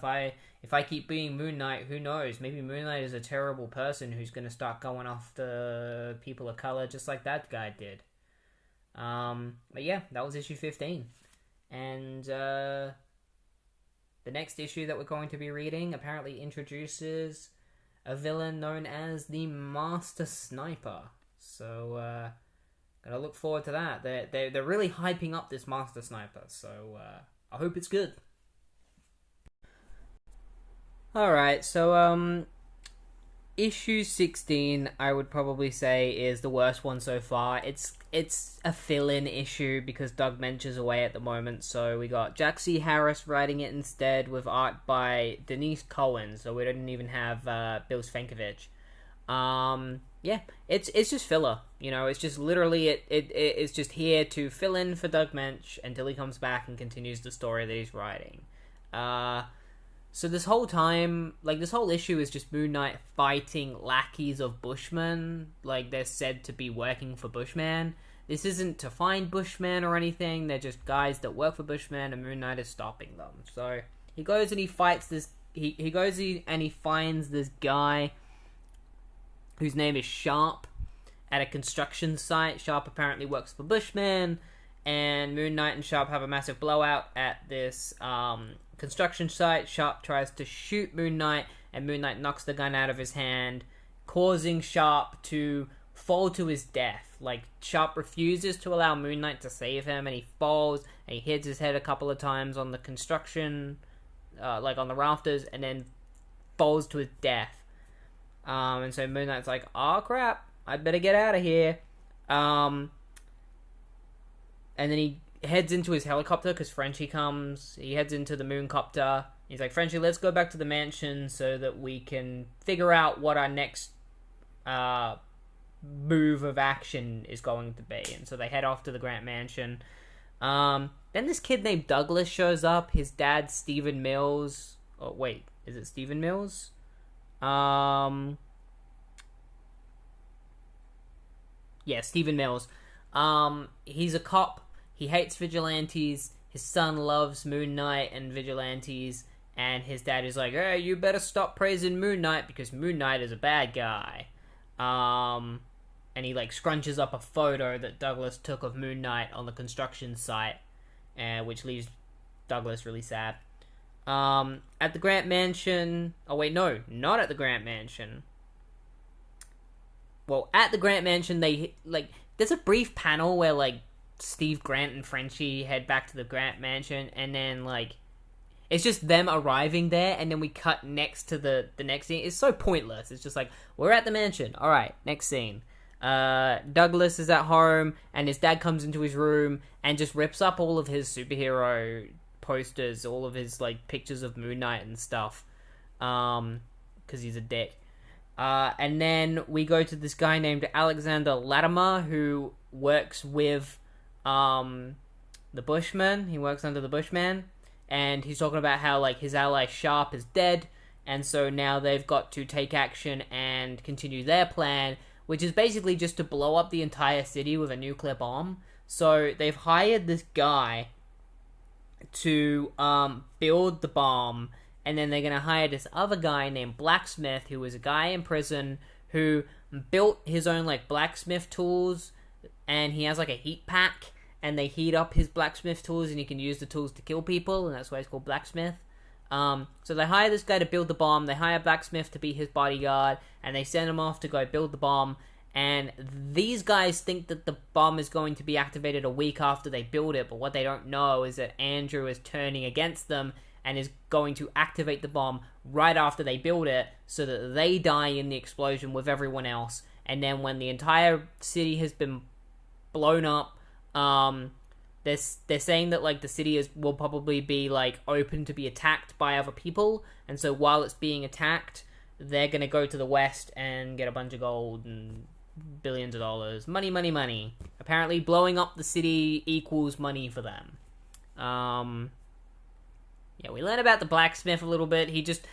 if I keep being Moon Knight, who knows? Maybe Moon Knight is a terrible person who's gonna start going after people of color just like that guy did. But yeah, that was issue 15. And the next issue that we're going to be reading apparently introduces a villain known as the Master Sniper. So, gonna look forward to that. They're really hyping up this Master Sniper, so I hope it's good. Alright, so issue 16 I would probably say is the worst one so far. It's a fill-in issue because Doug Mensch is away at the moment, so we got Jack C. Harris writing it instead with art by Denise Cohen, so we didn't even have Bill Stankovich. Yeah, it's just filler, you know, it's just literally, it's just here to fill in for Doug Mensch until he comes back and continues the story that he's writing. So this whole time, like, this whole issue is just Moon Knight fighting lackeys of Bushman, like, they're said to be working for Bushman. This isn't to find Bushman or anything, they're just guys that work for Bushman, and Moon Knight is stopping them. So, he goes and he fights this, he goes and he finds this guy whose name is Sharp at a construction site. Sharp apparently works for Bushman, and Moon Knight and Sharp have a massive blowout at this construction site. Sharp tries to shoot Moon Knight, and Moon Knight knocks the gun out of his hand, causing Sharp to fall to his death. Like, Sharp refuses to allow Moon Knight to save him, and he falls, and he hits his head a couple of times on the construction, like on the rafters, and then falls to his death. And so Moon Knight's like, oh crap, I better get out of here. And then he heads into his helicopter because Frenchie comes. He heads into the Mooncopter. He's like, Frenchie, let's go back to the mansion so that we can figure out what our next move of action is going to be. And so they head off to the Grant Mansion. Then this kid named Douglas shows up. His dad, Stephen Mills. Oh, wait, is it Stephen Mills? Yeah, Stephen Mills. He's a cop. He hates vigilantes. His son loves Moon Knight and vigilantes. And his dad is like, hey, you better stop praising Moon Knight because Moon Knight is a bad guy. And he, like, scrunches up a photo that Douglas took of Moon Knight on the construction site, which leaves Douglas really sad. At the Grant Mansion... Oh, wait, no. Not at the Grant Mansion. Well, at the Grant Mansion, they, like... There's a brief panel where, like, Steve Grant and Frenchie head back to the Grant Mansion, and then, like... It's just them arriving there, and then we cut next to the next scene. It's so pointless. It's just like, we're at the mansion. Alright, next scene. Douglas is at home, and his dad comes into his room, and just rips up all of his superhero posters, all of his, like, pictures of Moon Knight and stuff, because he's a dick. And then we go to this guy named Alexander Latimer, who works with, the Bushman. He works under the Bushman, and he's talking about how, like, his ally Sharp is dead, and so now they've got to take action and continue their plan, which is basically just to blow up the entire city with a nuclear bomb. So they've hired this guy to build the bomb, and then they're going to hire this other guy named Blacksmith, who was a guy in prison who built his own, like, blacksmith tools, and he has, like, a heat pack, and they heat up his blacksmith tools, and he can use the tools to kill people, and that's why he's called Blacksmith. So they hire this guy to build the bomb, they hire Blacksmith to be his bodyguard, and they send him off to go build the bomb, and these guys think that the bomb is going to be activated a week after they build it, but what they don't know is that Andrew is turning against them, and is going to activate the bomb right after they build it, so that they die in the explosion with everyone else, and then when the entire city has been blown up, they're saying that, like, the city will probably be, like, open to be attacked by other people, and so while it's being attacked, they're gonna go to the west and get a bunch of gold and billions of dollars. Money, money, money. Apparently, blowing up the city equals money for them. Yeah, we learn about the blacksmith a little bit. He's just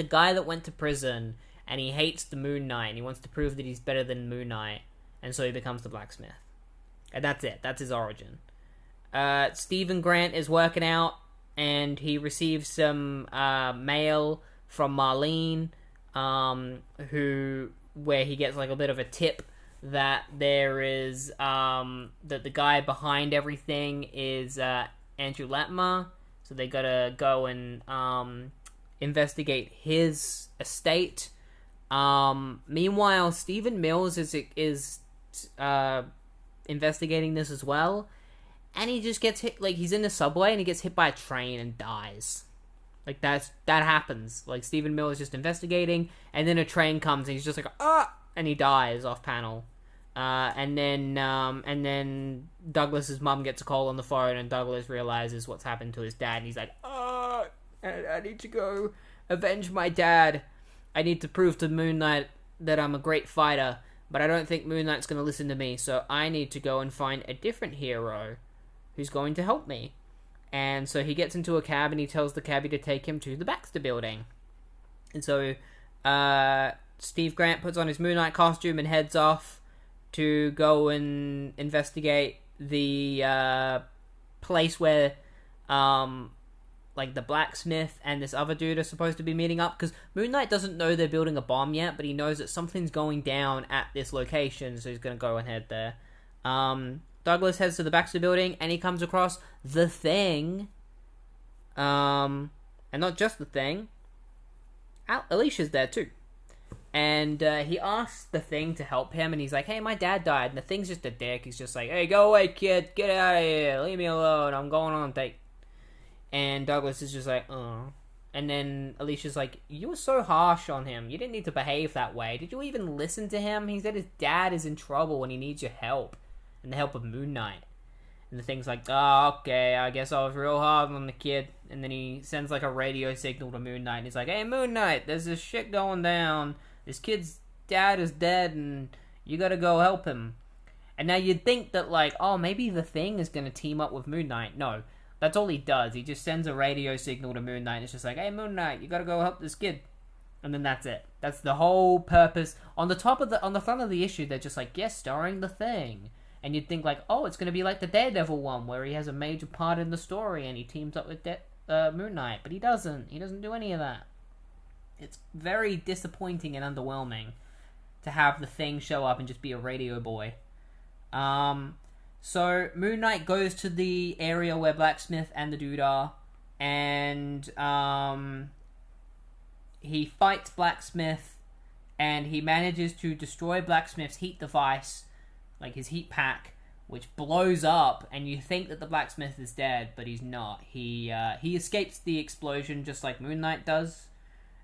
a guy that went to prison, and he hates the Moon Knight, and he wants to prove that he's better than Moon Knight, and so he becomes the blacksmith. And that's it. That's his origin. Stephen Grant is working out, and he receives some mail from Marlene, where he gets like a bit of a tip that there is that the guy behind everything is Andrew Latimer. So they gotta go and investigate his estate. Meanwhile, Stephen Mills is investigating this as well, and he just gets hit. Like, he's in the subway and he gets hit by a train and dies. Like, that happens. Like, Stephen Mills is just investigating, and then a train comes and he's just like, ah, and he dies off panel. And then Douglas's mum gets a call on the phone, and Douglas realizes what's happened to his dad, and he's like, oh, I need to go avenge my dad. I need to prove to Moon Knight that I'm a great fighter, but I don't think Moon Knight's going to listen to me, so I need to go and find a different hero who's going to help me. And so he gets into a cab, and he tells the cabbie to take him to the Baxter Building. And so Steve Grant puts on his Moon Knight costume and heads off to go and investigate the place where like the blacksmith and this other dude are supposed to be meeting up, because Moon Knight doesn't know they're building a bomb yet, but he knows that something's going down at this location, so he's going to go and head there. Douglas heads to the Baxter Building, and he comes across The Thing, and not just The Thing, Alicia's there too. And he asks The Thing to help him, and he's like, hey, my dad died. And The Thing's just a dick. He's just like, hey, go away, kid. Get out of here. Leave me alone. I'm going on a date. And Douglas is just like, oh. And then Alicia's like, you were so harsh on him. You didn't need to behave that way. Did you even listen to him? He said his dad is in trouble and he needs your help. And the help of Moon Knight. And The Thing's like, oh, okay, I guess I was real hard on the kid. And then he sends like a radio signal to Moon Knight. And he's like, hey, Moon Knight, there's this shit going down. This kid's dad is dead, and you gotta go help him. And now you'd think that, like, oh, maybe The Thing is gonna team up with Moon Knight. No, that's all he does. He just sends a radio signal to Moon Knight, and it's just like, hey, Moon Knight, you gotta go help this kid. And then that's it. That's the whole purpose. On the front of the issue, they're just like, yes, starring The Thing. And you'd think, like, oh, it's gonna be like the Daredevil one, where he has a major part in the story, and he teams up with Moon Knight. But he doesn't. He doesn't do any of that. It's very disappointing and underwhelming to have The Thing show up and just be a radio boy. So Moon Knight goes to the area where Blacksmith and the dude are, and he fights Blacksmith, and he manages to destroy Blacksmith's heat device, like his heat pack, which blows up, and you think that the Blacksmith is dead, but he's not. He escapes the explosion just like Moon Knight does.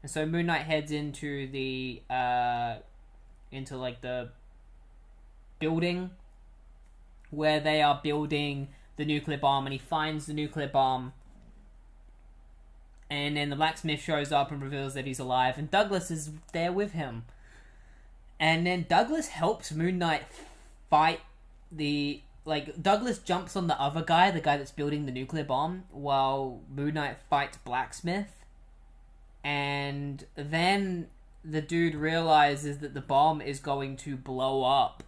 And so Moon Knight heads into the building where they are building the nuclear bomb, and he finds the nuclear bomb. And then the blacksmith shows up and reveals that he's alive, and Douglas is there with him. And then Douglas helps Moon Knight fight Douglas jumps on the other guy, the guy that's building the nuclear bomb, while Moon Knight fights Blacksmith. And then the dude realizes that the bomb is going to blow up.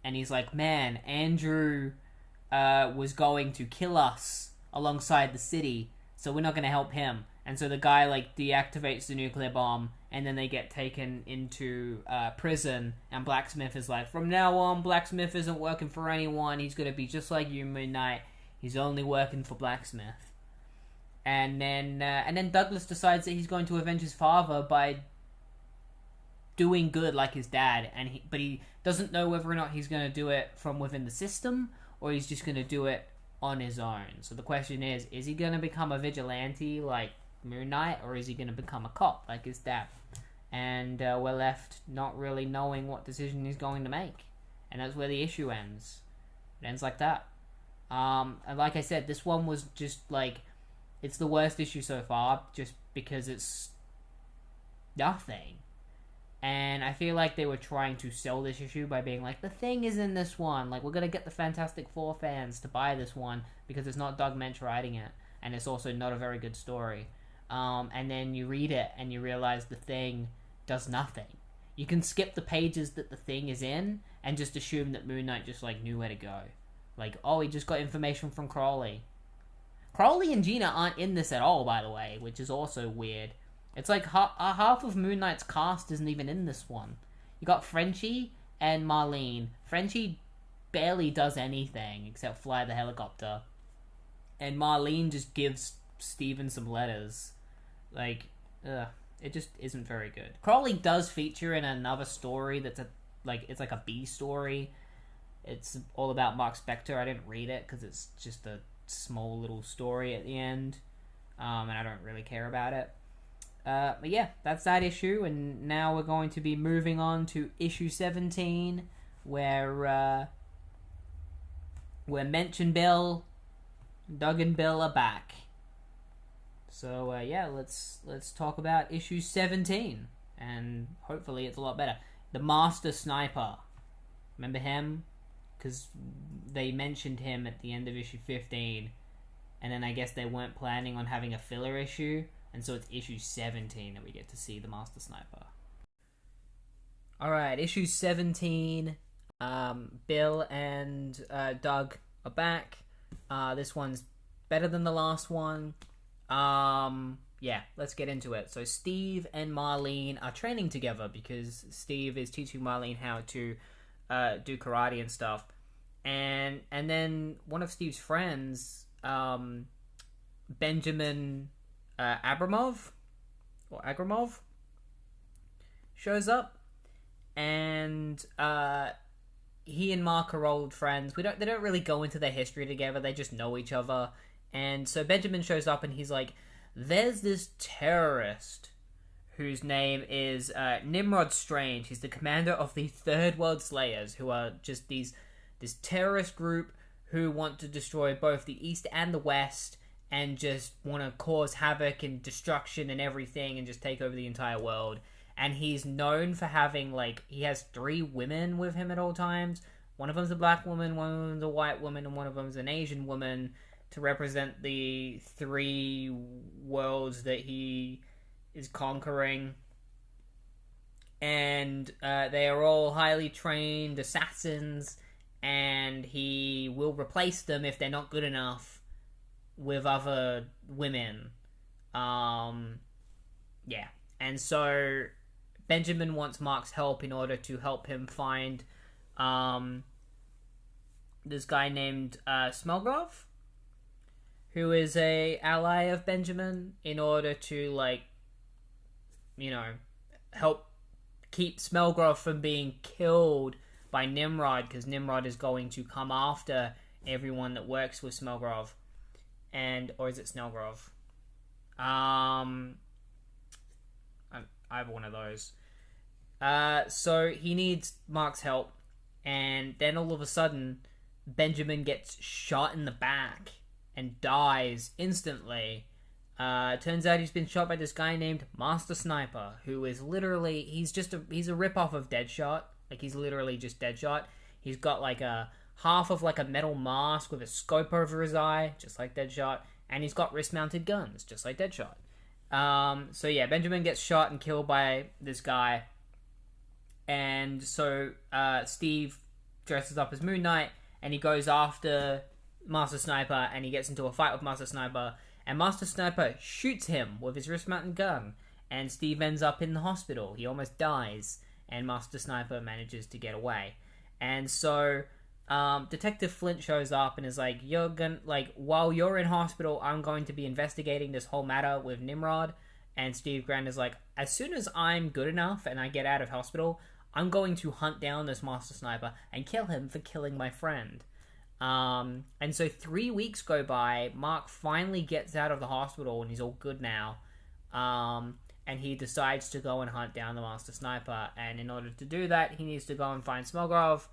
And he's like, man, Andrew was going to kill us alongside the city, so we're not going to help him. And so the guy, deactivates the nuclear bomb, and then they get taken into prison, and Blacksmith is like, from now on, Blacksmith isn't working for anyone, he's going to be just like you, Moon Knight, he's only working for Blacksmith. And then Douglas decides that he's going to avenge his father by doing good like his dad, but he doesn't know whether or not he's going to do it from within the system, or he's just going to do it on his own. So the question is he going to become a vigilante like Moon Knight, or is he going to become a cop like his dad? And we're left not really knowing what decision he's going to make. And that's where the issue ends. It ends like that. And like I said, this one was just it's the worst issue so far, just because it's nothing. And I feel like they were trying to sell this issue by being like, the Thing is in this one. Like, we're going to get the Fantastic Four fans to buy this one because it's not Doug Mensch writing it. And it's also not a very good story. And then you read it and you realize the Thing does nothing. You can skip the pages that the Thing is in and just assume that Moon Knight just, like, knew where to go. Like, oh, he just got information from Crowley. Crowley and Gina aren't in this at all, by the way, which is also weird. It's like half of Moon Knight's cast isn't even in this one. You got Frenchie and Marlene. Frenchie barely does anything except fly the helicopter. And Marlene just gives Steven some letters. Like, it just isn't very good. Crowley does feature in another story that's it's like a B story. It's all about Mark Spector. I didn't read it because it's just a small little story at the end. And I don't really care about it. But yeah, that's that issue, and now we're going to be moving on to issue 17, where Mensch and Bill, Doug and Bill are back. So yeah, let's talk about issue 17, and hopefully it's a lot better. The Master Sniper, remember him? Because they mentioned him at the end of issue 15, and then I guess they weren't planning on having a filler issue. And so it's issue 17 that we get to see the Master Sniper. Alright, issue 17. Bill and Doug are back. This one's better than the last one. Yeah, let's get into it. So Steve and Marlene are training together because Steve is teaching Marlene how to do karate and stuff. And then one of Steve's friends, Benjamin Abramov shows up, and he and Marc are old friends. They don't really go into their history together. They just know each other. And so Benjamin shows up, and he's like, "There's this terrorist whose name is Nimrod Strange. He's the commander of the Third World Slayers, who are just this terrorist group who want to destroy both the East and the West." And just want to cause havoc and destruction and everything and just take over the entire world. And he's known for having, he has 3 women with him at all times. One of them's a black woman, one of them's a white woman, and one of them's an Asian woman to represent the 3 worlds that he is conquering. And they are all highly trained assassins, and he will replace them if they're not good enough with other women. Yeah. And so Benjamin wants Marc's help in order to help him find this guy named Smelgrove, who is a ally of Benjamin, in order to help keep Smelgrove from being killed by Nimrod, because Nimrod is going to come after everyone that works with Smelgrove. Or is it Snellgrove? I have one of those. So he needs Marc's help, and then all of a sudden, Benjamin gets shot in the back and dies instantly. Turns out he's been shot by this guy named Master Sniper, who is literally, he's a rip-off of Deadshot. Like, he's literally just Deadshot. He's got half of a metal mask with a scope over his eye, just like Deadshot, and he's got wrist-mounted guns, just like Deadshot. So yeah, Benjamin gets shot and killed by this guy, and so Steve dresses up as Moon Knight, and he goes after Master Sniper, and he gets into a fight with Master Sniper, and Master Sniper shoots him with his wrist-mounted gun, and Steve ends up in the hospital. He almost dies, and Master Sniper manages to get away. And so Detective Flint shows up and is like, while you're in hospital, I'm going to be investigating this whole matter with Nimrod. And Steve Grant is like, as soon as I'm good enough and I get out of hospital, I'm going to hunt down this Master Sniper and kill him for killing my friend. And so 3 weeks go by. Marc finally gets out of the hospital and he's all good now. And he decides to go and hunt down the Master Sniper. And in order to do that, he needs to go and find Smelgrove.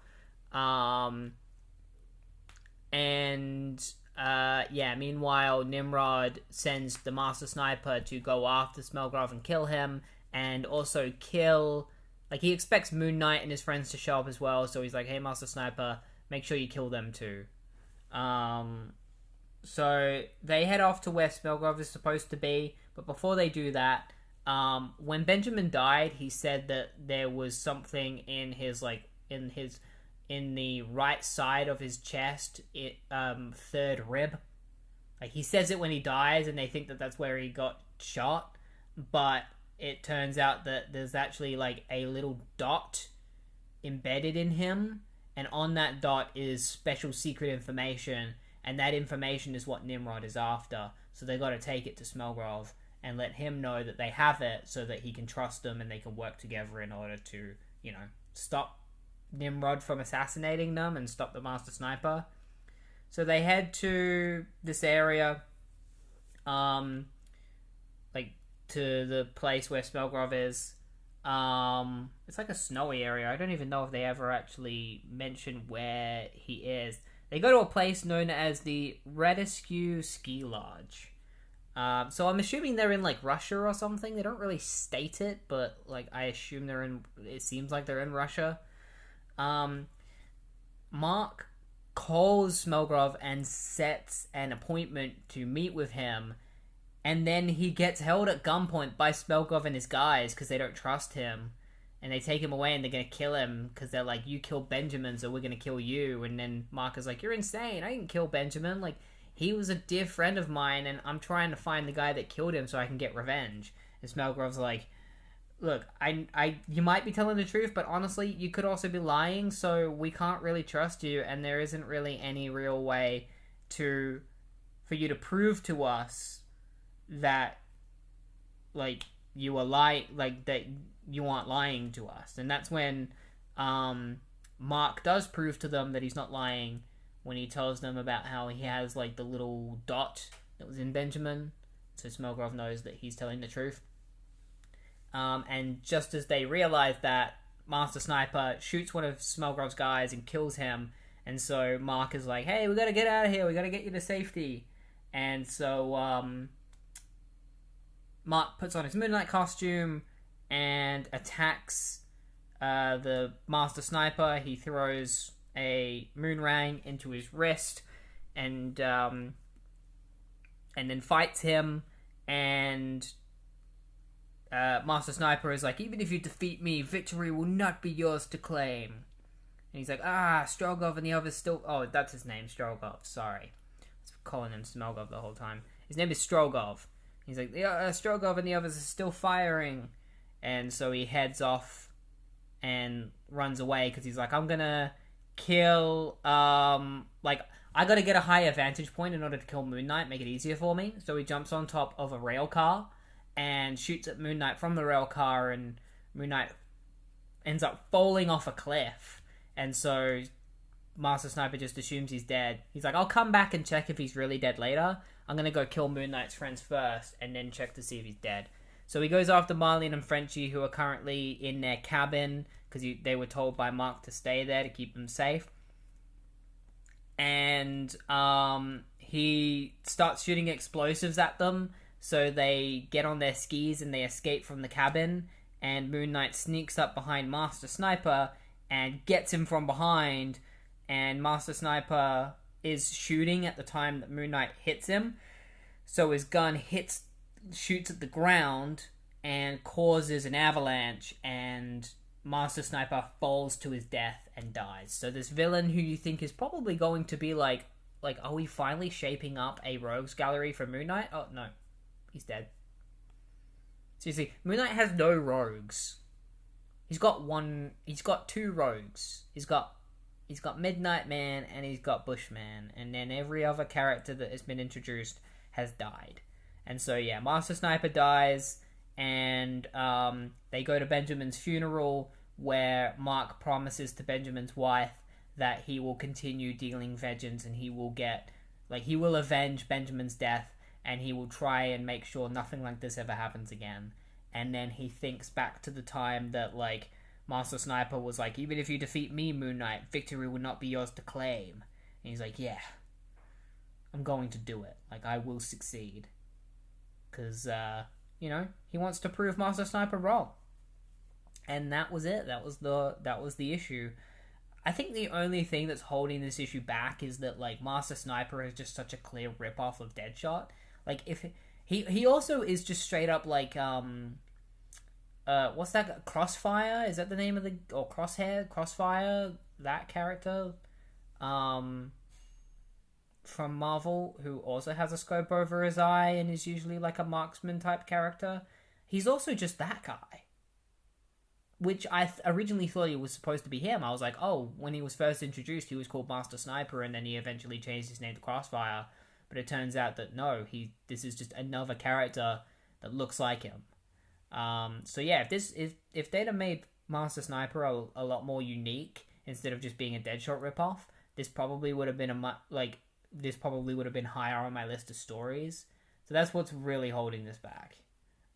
Meanwhile, Nimrod sends the Master Sniper to go after Smelgrove and kill him, and also kill Like, he expects Moon Knight and his friends to show up as well, so he's like, hey, Master Sniper, make sure you kill them too. So they head off to where Smelgrove is supposed to be, but before they do that, when Benjamin died, he said that there was something in his, like, in the right side of his chest, third rib. Like, he says it when he dies, and they think that that's where he got shot, but it turns out that there's actually, like, a little dot embedded in him, and on that dot is special secret information, and that information is what Nimrod is after. So they got to take it to Smelgrove and let him know that they have it, so that he can trust them and they can work together in order to, you know, stop Nimrod from assassinating them and stop the Master Sniper. So they head to this area, like, to the place where Smelgrove is. It's like a snowy area. I don't even know if they ever actually mention where he is. They go to a place known as the Radisque Ski Lodge. So I'm assuming they're in, like, Russia or something. They don't really state it, but, like, I assume it seems like they're in Russia. Marc calls Smelgrove and sets an appointment to meet with him, and then he gets held at gunpoint by Smelgrove and his guys because they don't trust him, and they take him away and they're gonna kill him because they're like, you killed Benjamin, so we're gonna kill you. And then Marc is like, you're insane, I didn't kill Benjamin, like, he was a dear friend of mine, and I'm trying to find the guy that killed him so I can get revenge. And Smelgrove's like, look, you might be telling the truth, but honestly, you could also be lying, so we can't really trust you, and there isn't really any real way for you to prove to us that, like, you are that you aren't lying to us. And that's when Marc does prove to them that he's not lying, when he tells them about how he has, like, the little dot that was in Benjamin, so Smelgrove knows that he's telling the truth. And just as they realize that, Master Sniper shoots one of Smelgrove's guys and kills him. And so Marc is like, hey, we gotta get out of here. We gotta get you to safety. And so Marc puts on his Moon Knight costume and attacks the Master Sniper. He throws a moonrang into his wrist and then fights him. And Master Sniper is like, even if you defeat me, victory will not be yours to claim. And he's like, Strogoff and the others still... Oh, that's his name, Strogoff, sorry. I was calling him Smelgov the whole time. His name is Strogoff. He's like, Strogoff and the others are still firing. And so he heads off and runs away, because he's like, I'm gonna kill... I gotta get a higher vantage point in order to kill Moon Knight, make it easier for me. So he jumps on top of a rail car and shoots at Moon Knight from the rail car, and Moon Knight ends up falling off a cliff. And so Master Sniper just assumes he's dead. He's like, I'll come back and check if he's really dead later. I'm gonna go kill Moon Knight's friends first, and then check to see if he's dead. So he goes after Marlene and Frenchie, who are currently in their cabin, because they were told by Marc to stay there to keep them safe. And he starts shooting explosives at them, so they get on their skis and they escape from the cabin, and Moon Knight sneaks up behind Master Sniper and gets him from behind, and Master Sniper is shooting at the time that Moon Knight hits him, so his gun shoots at the ground and causes an avalanche, and Master Sniper falls to his death and dies. So this villain, who you think is probably going to be like, are we finally shaping up a rogues gallery for Moon Knight? Oh, no. He's dead. Seriously, Moon Knight has no rogues. He's got two rogues. He's got Midnight Man and he's got Bushman, and then every other character that has been introduced has died. And so yeah, Master Sniper dies, and they go to Benjamin's funeral, where Marc promises to Benjamin's wife that he will continue dealing vengeance, and he will avenge Benjamin's death, and he will try and make sure nothing like this ever happens again. And then he thinks back to the time that, Master Sniper was like, even if you defeat me, Moon Knight, victory will not be yours to claim. And he's like, yeah, I'm going to do it. I will succeed. Because, he wants to prove Master Sniper wrong. And that was it. That was the issue. I think the only thing that's holding this issue back is that like Master Sniper is just such a clear ripoff of Deadshot. Like if he also is just straight up like what's that, Crossfire? Is that the name of the, or Crosshair? Crossfire, that character from Marvel, who also has a scope over his eye and is usually like a marksman type character. He's also just that guy. Which I originally thought he was supposed to be him. I was like, oh, when he was first introduced, he was called Master Sniper, and then he eventually changed his name to Crossfire. But it turns out that no, this is just another character that looks like him. So yeah, if they'd have made Master Sniper a lot more unique instead of just being a Deadshot ripoff, this probably would have been higher on my list of stories. So that's what's really holding this back.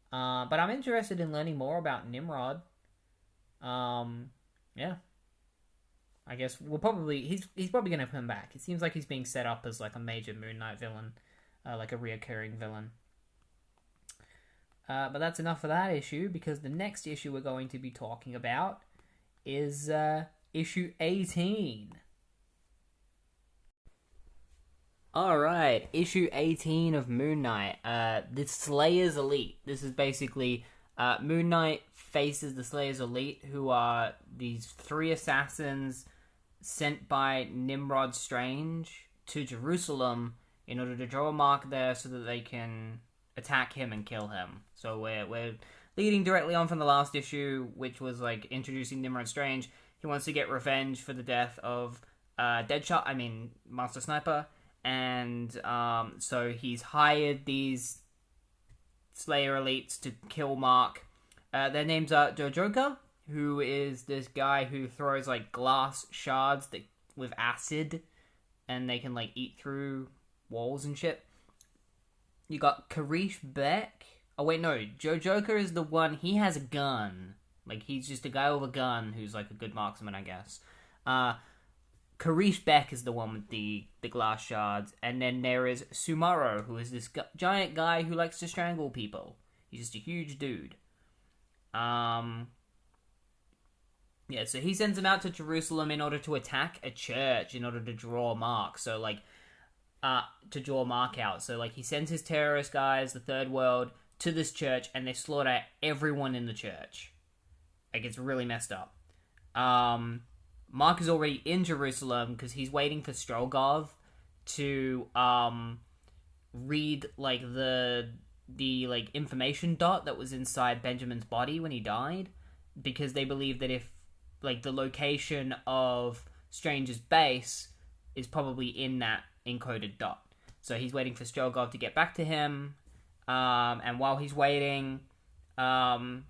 But I'm interested in learning more about Nimrod. Yeah. I guess he's probably gonna come back. It seems like he's being set up as like a major Moon Knight villain, like a reoccurring villain. But that's enough for that issue, because the next issue we're going to be talking about is issue 18. Alright, issue 18 of Moon Knight, the Slayers Elite. This is basically Moon Knight faces the Slayers Elite, who are these 3 assassins sent by Nimrod Strange to Jerusalem in order to draw a mark there so that they can attack him and kill him. So we're leading directly on from the last issue, which was like introducing Nimrod Strange. He wants to get revenge for the death of Master Sniper, and so he's hired these Slayer Elites to kill Marc. Their names are Jojoka, who is this guy who throws like glass shards with acid, and they can like eat through walls and shit. You got Karish Beck. Oh wait, no, Jojoka is the one. He has a gun. Like he's just a guy with a gun who's like a good marksman, I guess. Karish Beck is the one with the glass shards, and then there is Sumaro, who is this giant guy who likes to strangle people. He's just a huge dude. Yeah, so he sends them out to Jerusalem in order to attack a church, in order to draw Marc. So, like, to draw Marc out. So, like, he sends his terrorist guys, the Third World, to this church, and they slaughter everyone in the church. Like, it's really messed up. Marc is already in Jerusalem because he's waiting for Strogov to, read, like, the like, information dot that was inside Benjamin's body when he died. Because they believe that if, like, the location of Strange's base is probably in that encoded dot. So he's waiting for Strogov to get back to him. And while he's waiting, the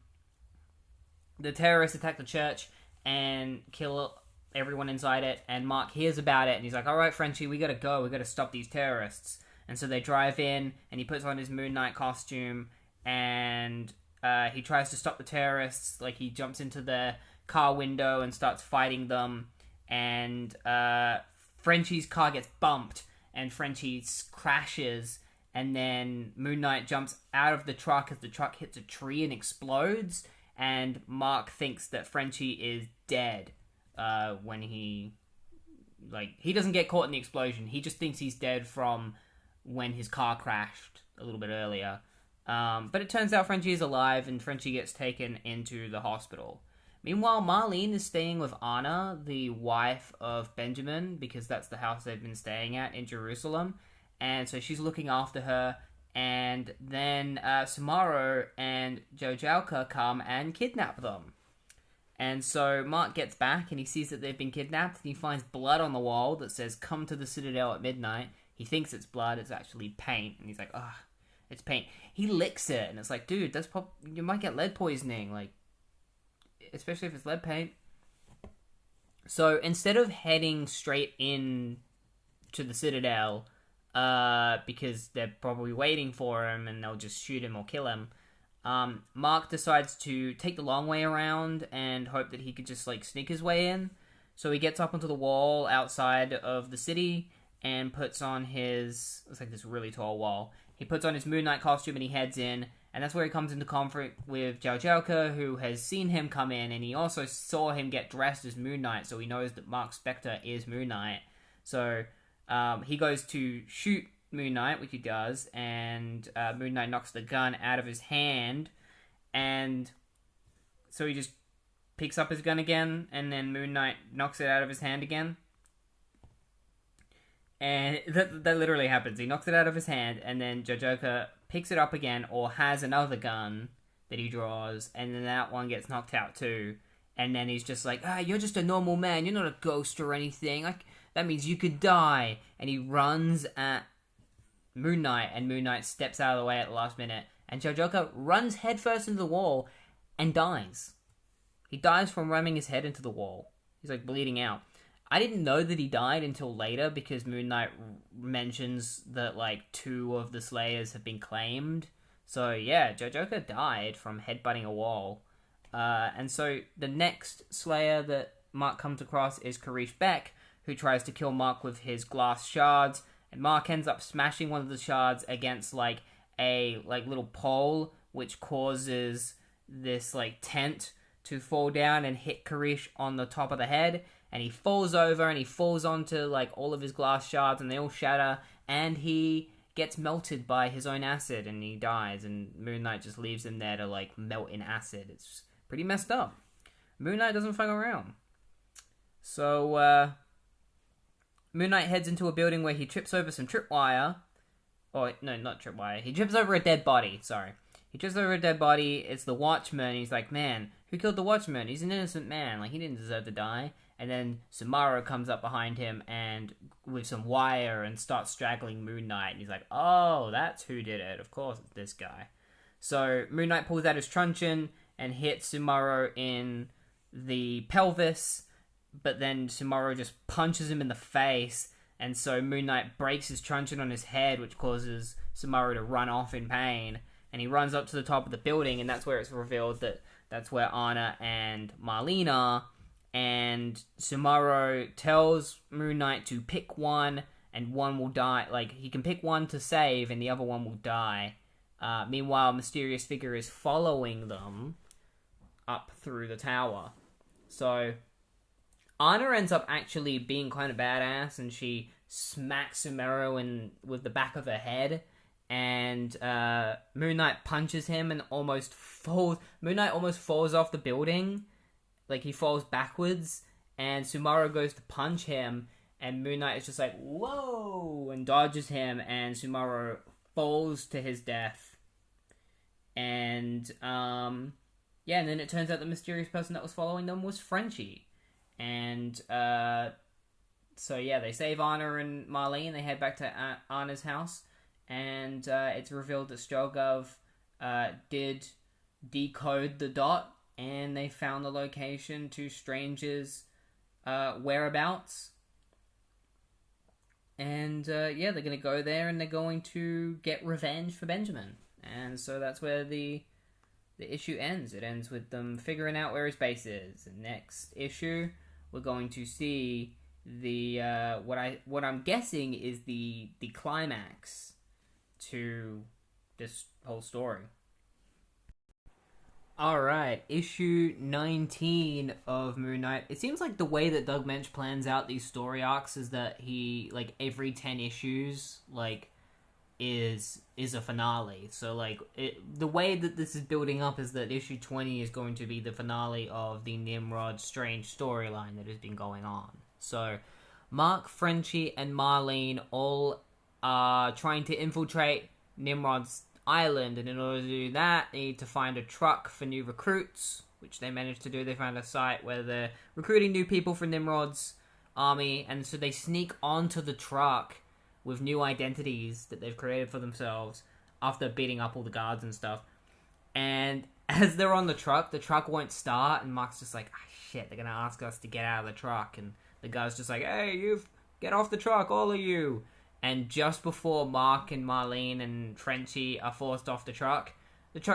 terrorists attack the church and kill everyone inside it. And Marc hears about it and he's like, alright, Frenchie, we gotta go. We gotta stop these terrorists. And so they drive in and he puts on his Moon Knight costume and he tries to stop the terrorists. Like, he jumps into the car window and starts fighting them. And Frenchie's car gets bumped and Frenchie crashes. And then Moon Knight jumps out of the truck as the truck hits a tree and explodes. And Marc thinks that Frenchie is dead when he doesn't get caught in the explosion. He just thinks he's dead from when his car crashed a little bit earlier. But it turns out Frenchie is alive, and Frenchie gets taken into the hospital. Meanwhile, Marlene is staying with Anna, the wife of Benjamin, because that's the house they've been staying at in Jerusalem. And so she's looking after her, and then Sumaro and Jojalka come and kidnap them. And so Marc gets back, and he sees that they've been kidnapped, and he finds blood on the wall that says, "Come to the Citadel at midnight." He thinks it's blood, it's actually paint, and he's like, ugh. It's paint. He licks it, and it's like, dude, you might get lead poisoning, like, especially if it's lead paint. So instead of heading straight in to the Citadel, because they're probably waiting for him and they'll just shoot him or kill him, Marc decides to take the long way around and hope that he could just like sneak his way in. So he gets up onto the wall outside of the city and puts on his, it's like this really tall wall. He puts on his Moon Knight costume and he heads in, And that's where he comes into conflict with Joker, who has seen him come in, and he also saw him get dressed as Moon Knight, so he knows that Marc Spector is Moon Knight. So he goes to shoot Moon Knight, which he does, and Moon Knight knocks the gun out of his hand, and so he just picks up his gun again, and then Moon Knight knocks it out of his hand again. And that literally happens. He knocks it out of his hand, and then Joker picks it up again, or has another gun that he draws, and then that one gets knocked out too. And then he's just like, you're just a normal man. You're not a ghost or anything. That means you could die. And he runs at Moon Knight, and Moon Knight steps out of the way at the last minute. And Joker runs headfirst into the wall and dies. He dies from ramming his head into the wall. He's like bleeding out. I didn't know that he died until later, because Moon Knight mentions that like 2 of the Slayers have been claimed. So yeah, Joker died from headbutting a wall. And so the next Slayer that Marc comes across is Karish Beck, who tries to kill Marc with his glass shards. And Marc ends up smashing one of the shards against like a little pole, which causes this like tent to fall down and hit Karish on the top of the head. And he falls over, and he falls onto like all of his glass shards, and they all shatter, and he gets melted by his own acid, and he dies, and Moon Knight just leaves him there to like melt in acid. It's pretty messed up. Moon Knight doesn't fuck around. So Moon Knight heads into a building where he trips over some tripwire. Oh, no, not tripwire. He trips over a dead body, sorry. He trips over a dead body. It's the Watchman. He's like, man, who killed the Watchman? He's an innocent man. Like, he didn't deserve to die. And then Samara comes up behind him and with some wire and starts straggling Moon Knight. And he's like, oh, that's who did it. Of course, it's this guy. So Moon Knight pulls out his truncheon and hits Sumaro in the pelvis. But then Sumaro just punches him in the face. And so Moon Knight breaks his truncheon on his head, which causes Sumaro to run off in pain. And he runs up to the top of the building, and that's where it's revealed that that's where Anna and Marlene are. And Sumaro tells Moon Knight to pick one, and one will die. Like, he can pick one to save, and the other one will die. Meanwhile, a mysterious figure is following them up through the tower. So Anna ends up actually being kind of badass, and she smacks Sumaro with the back of her head. And Moon Knight punches him and almost falls. Moon Knight almost falls off the building. Like, he falls backwards, and Sumaro goes to punch him, and Moon Knight is just like, whoa, and dodges him, and Sumaro falls to his death. And, and then it turns out the mysterious person that was following them was Frenchie. And, so yeah, they save Anna and Marlene, they head back to Anna's house, and it's revealed that Stroganov did decode the dot, and they found the location to Strange's whereabouts. And they're going to go there, and they're going to get revenge for Benjamin. And so that's where the issue ends. It ends with them figuring out where his base is. The next issue, we're going to see the what I'm guessing is the climax to this whole story. Alright, issue 19 of Moon Knight. It seems like the way that Doug Moench plans out these story arcs is that he, like, every 10 issues, like, is a finale. So, like, the way that this is building up is that issue 20 is going to be the finale of the Nimrod Strange storyline that has been going on. So, Marc, Frenchie, and Marlene all are trying to infiltrate Nimrod's island, and in order to do that, they need to find a truck for new recruits, which they managed to do. They found a site where they're recruiting new people for Nimrod's army, and so they sneak onto the truck with new identities that they've created for themselves after beating up all the guards and stuff. And as they're on the truck won't start, and Mark's just like, shit, they're gonna ask us to get out of the truck, and the guy's just like, hey, you get off the truck, all of you. And just before Marc and Marlene and Frenchie are forced off the truck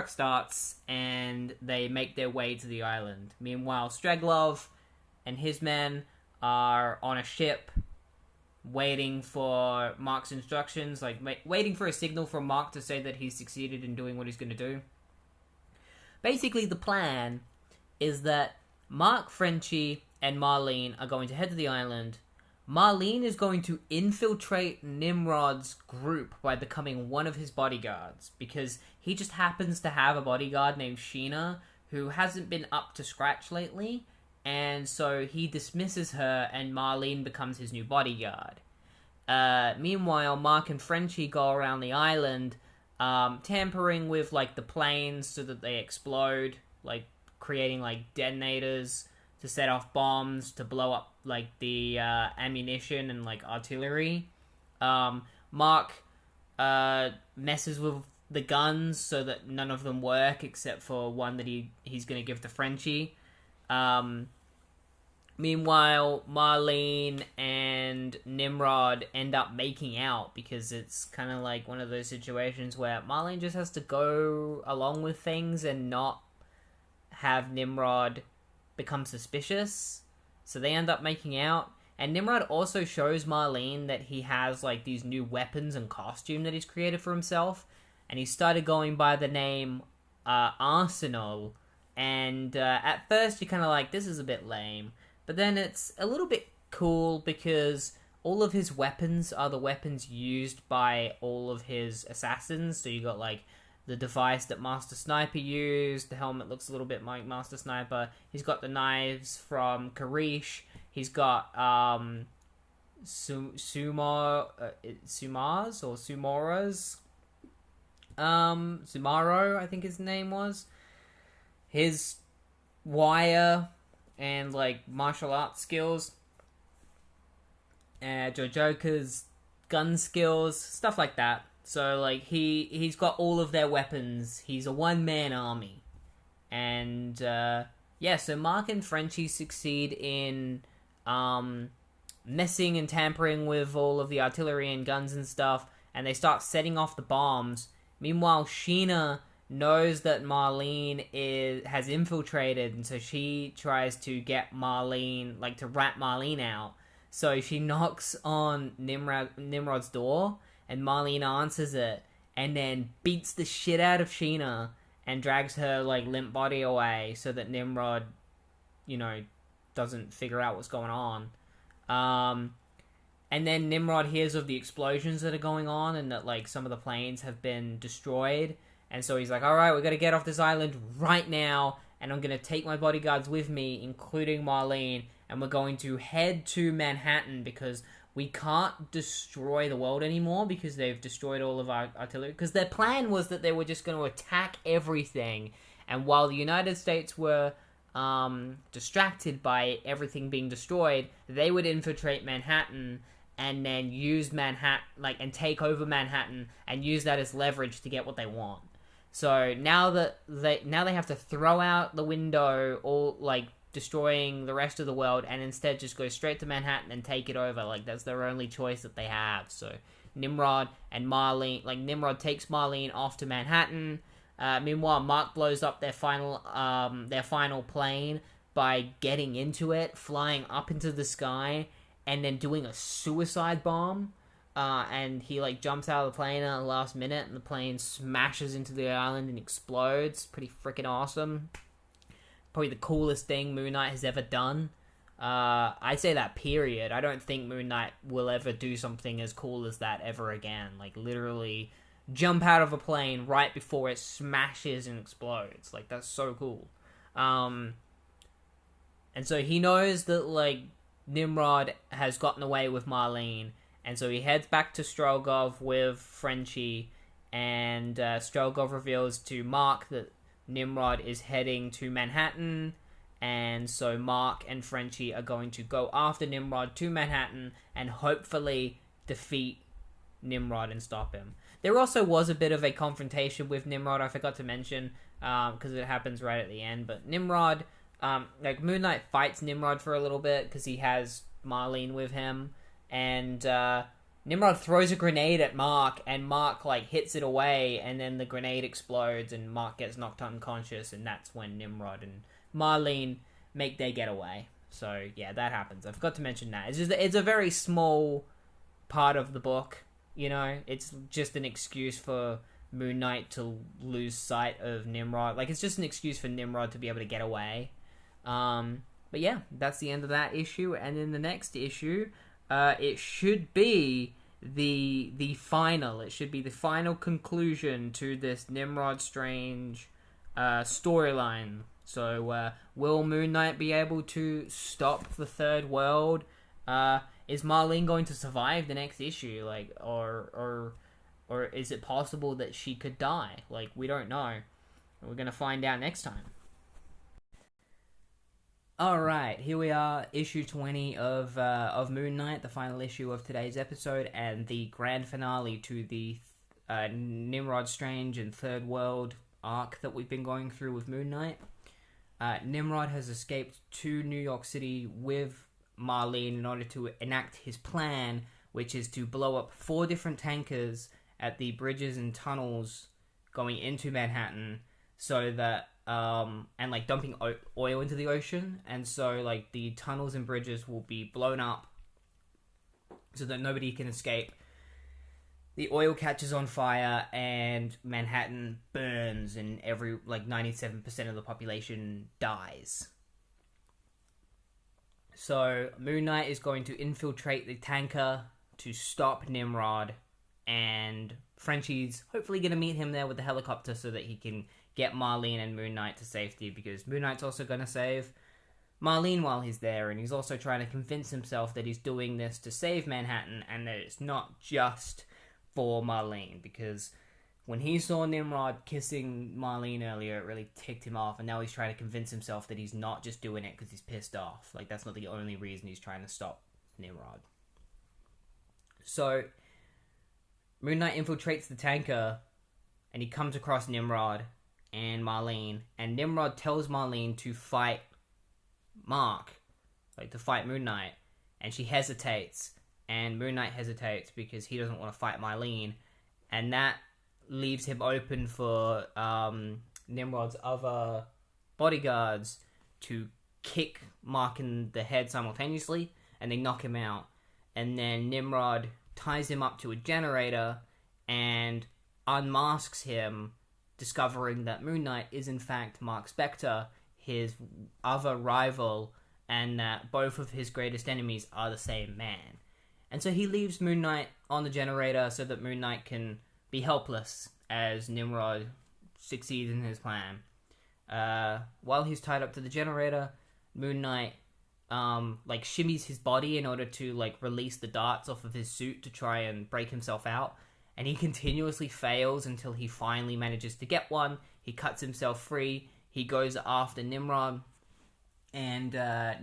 starts, and they make their way to the island. Meanwhile, Streglov and his men are on a ship waiting for Marc's instructions, like waiting for a signal from Marc to say that he's succeeded in doing what he's going to do. Basically, the plan is that Marc, Frenchie, and Marlene are going to head to the island. Marlene is going to infiltrate Nimrod's group by becoming one of his bodyguards, because he just happens to have a bodyguard named Sheena who hasn't been up to scratch lately, and so he dismisses her and Marlene becomes his new bodyguard. Meanwhile, Marc and Frenchie go around the island, tampering with, like, the planes so that they explode, like, creating, like, detonators to set off bombs to blow up, like, the ammunition and, like, artillery. Marc messes with the guns so that none of them work except for one that he's going to give to Frenchie. Meanwhile, Marlene and Nimrod end up making out, because it's kind of like one of those situations where Marlene just has to go along with things and not have Nimrod become suspicious. So they end up making out. And Nimrod also shows Marlene that he has, like, these new weapons and costume that he's created for himself. And he started going by the name Arsenal. And at first you're kind of like, this is a bit lame. But then it's a little bit cool, because all of his weapons are the weapons used by all of his assassins. So you got, like, the device that Master Sniper used. The helmet looks a little bit like Master Sniper. He's got the knives from Karish. He's got Sumaras or Sumoras. Sumaro, I think his name was. His wire and, like, martial arts skills. Jojoka's gun skills, stuff like that. So, like, he's got all of their weapons. He's a one-man army. And, so Marc and Frenchie succeed in messing and tampering with all of the artillery and guns and stuff, and they start setting off the bombs. Meanwhile, Sheena knows that Marlene has infiltrated, and so she tries to get Marlene, like, to rat Marlene out. So she knocks on Nimrod's door, and Marlene answers it, and then beats the shit out of Sheena and drags her, like, limp body away so that Nimrod, doesn't figure out what's going on. And then Nimrod hears of the explosions that are going on and that, like, some of the planes have been destroyed. And so he's like, alright, we gotta get off this island right now, and I'm gonna take my bodyguards with me, including Marlene, and we're going to head to Manhattan, because we can't destroy the world anymore, because they've destroyed all of our artillery. Because their plan was that they were just going to attack everything, and while the United States were distracted by everything being destroyed, they would infiltrate Manhattan and then use Manhattan, like, and take over Manhattan and use that as leverage to get what they want. So now they have to throw out the window, all, like, destroying the rest of the world, and instead just go straight to Manhattan and take it over. Like, that's their only choice that they have. So Nimrod and Marlene, like, Nimrod takes Marlene off to Manhattan. Meanwhile, Marc blows up their final plane by getting into it, flying up into the sky, and then doing a suicide bomb. And he, like, jumps out of the plane at the last minute, and the plane smashes into the island and explodes. Pretty freaking awesome. Probably the coolest thing Moon Knight has ever done. I say that, period. I don't think Moon Knight will ever do something as cool as that ever again. Like, literally jump out of a plane right before it smashes and explodes. Like, that's so cool. And so he knows that, like, Nimrod has gotten away with Marlene, and so he heads back to Strogov with Frenchie, and Strogov reveals to Marc that Nimrod is heading to Manhattan, and so Marc and Frenchie are going to go after Nimrod to Manhattan and hopefully defeat Nimrod and stop him. There also was a bit of a confrontation with Nimrod, I forgot to mention, because it happens right at the end, but Nimrod, like, Moon Knight fights Nimrod for a little bit because he has Marlene with him, and Nimrod throws a grenade at Marc, and Marc, like, hits it away, and then the grenade explodes, and Marc gets knocked unconscious, and that's when Nimrod and Marlene make their getaway. So, yeah, that happens. I forgot to mention that. It's a very small part of the book. You know, it's just an excuse for Moon Knight to lose sight of Nimrod. Like, it's just an excuse for Nimrod to be able to get away. But yeah, that's the end of that issue. And in the next issue, it should be the final. It should be the final conclusion to this Nimrod Strange storyline. So, will Moon Knight be able to stop the third world? Is Marlene going to survive the next issue? Like, or is it possible that she could die? Like, we don't know. We're gonna find out next time. Alright, here we are, issue 20 of Moon Knight, the final issue of today's episode, and the grand finale to the Nimrod Strange and Third World arc that we've been going through with Moon Knight. Nimrod has escaped to New York City with Marlene in order to enact his plan, which is to blow up 4 different tankers at the bridges and tunnels going into Manhattan, so that and like dumping oil into the ocean, and so like the tunnels and bridges will be blown up so that nobody can escape. The oil catches on fire and Manhattan burns, and 97% of the population dies. So Moon Knight is going to infiltrate the tanker to stop Nimrod, and Frenchie's hopefully going to meet him there with the helicopter so that he can get Marlene and Moon Knight to safety, because Moon Knight's also going to save Marlene while he's there, and he's also trying to convince himself that he's doing this to save Manhattan and that it's not just for Marlene, because when he saw Nimrod kissing Marlene earlier, it really ticked him off, and now he's trying to convince himself that he's not just doing it because he's pissed off. Like, that's not the only reason he's trying to stop Nimrod. So Moon Knight infiltrates the tanker, and he comes across Nimrod and Marlene, and Nimrod tells Marlene to fight Marc, like to fight Moon Knight, and she hesitates, and Moon Knight hesitates because he doesn't want to fight Marlene, and that leaves him open for Nimrod's other bodyguards to kick Marc in the head simultaneously, and they knock him out, and then Nimrod ties him up to a generator and unmasks him, discovering that Moon Knight is in fact Marc Spector, his other rival, and that both of his greatest enemies are the same man. And so he leaves Moon Knight on the generator so that Moon Knight can be helpless as Nimrod succeeds in his plan. While he's tied up to the generator, Moon Knight shimmies his body in order to release the darts off of his suit to try and break himself out. And he continuously fails until he finally manages to get one. He cuts himself free. He goes after Nimrod. And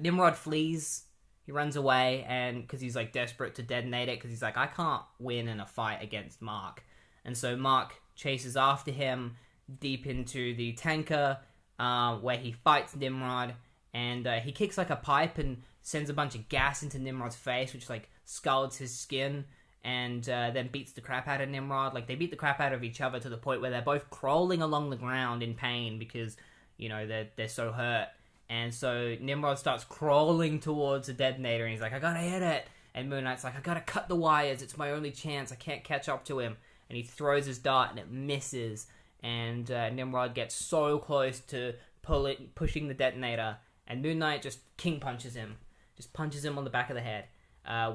Nimrod flees. He runs away, and because he's desperate to detonate it, because he's I can't win in a fight against Marc. And so Marc chases after him deep into the tanker, where he fights Nimrod. And he kicks a pipe and sends a bunch of gas into Nimrod's face, which scalds his skin. And then beats the crap out of Nimrod. They beat the crap out of each other to the point where they're both crawling along the ground in pain because, they're so hurt. And so Nimrod starts crawling towards the detonator, and he's I gotta hit it. And Moon Knight's I gotta cut the wires. It's my only chance. I can't catch up to him. And he throws his dart, and it misses. And Nimrod gets so close to pushing the detonator. And Moon Knight just king punches him. Just punches him on the back of the head.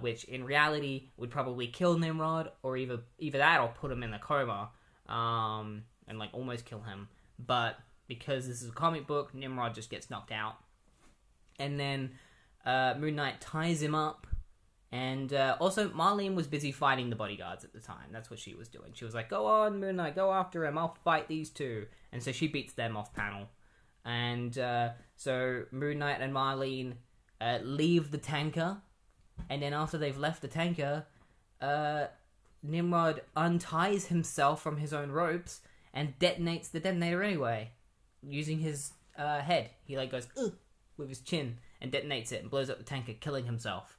Which in reality would probably kill Nimrod, or either that or put him in a coma, and almost kill him. But because this is a comic book, Nimrod just gets knocked out. And then Moon Knight ties him up, and also Marlene was busy fighting the bodyguards at the time. That's what she was doing. She was go on, Moon Knight, go after him, I'll fight these two. And so she beats them off panel. And so Moon Knight and Marlene leave the tanker. And then after they've left the tanker, Nimrod unties himself from his own ropes and detonates the detonator anyway, using his head. He goes ugh with his chin and detonates it and blows up the tanker, killing himself.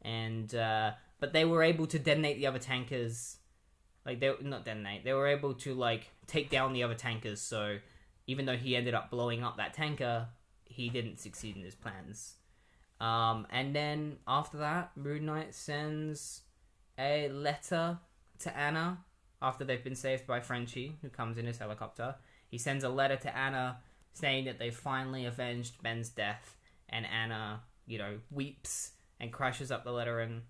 And but they were able to detonate the other tankers. They were able to take down the other tankers. So even though he ended up blowing up that tanker, he didn't succeed in his plans. And then after that, Moon Knight sends a letter to Anna after they've been saved by Frenchie, who comes in his helicopter. He sends a letter to Anna saying that they've finally avenged Ben's death, and Anna, weeps and crushes up the letter and,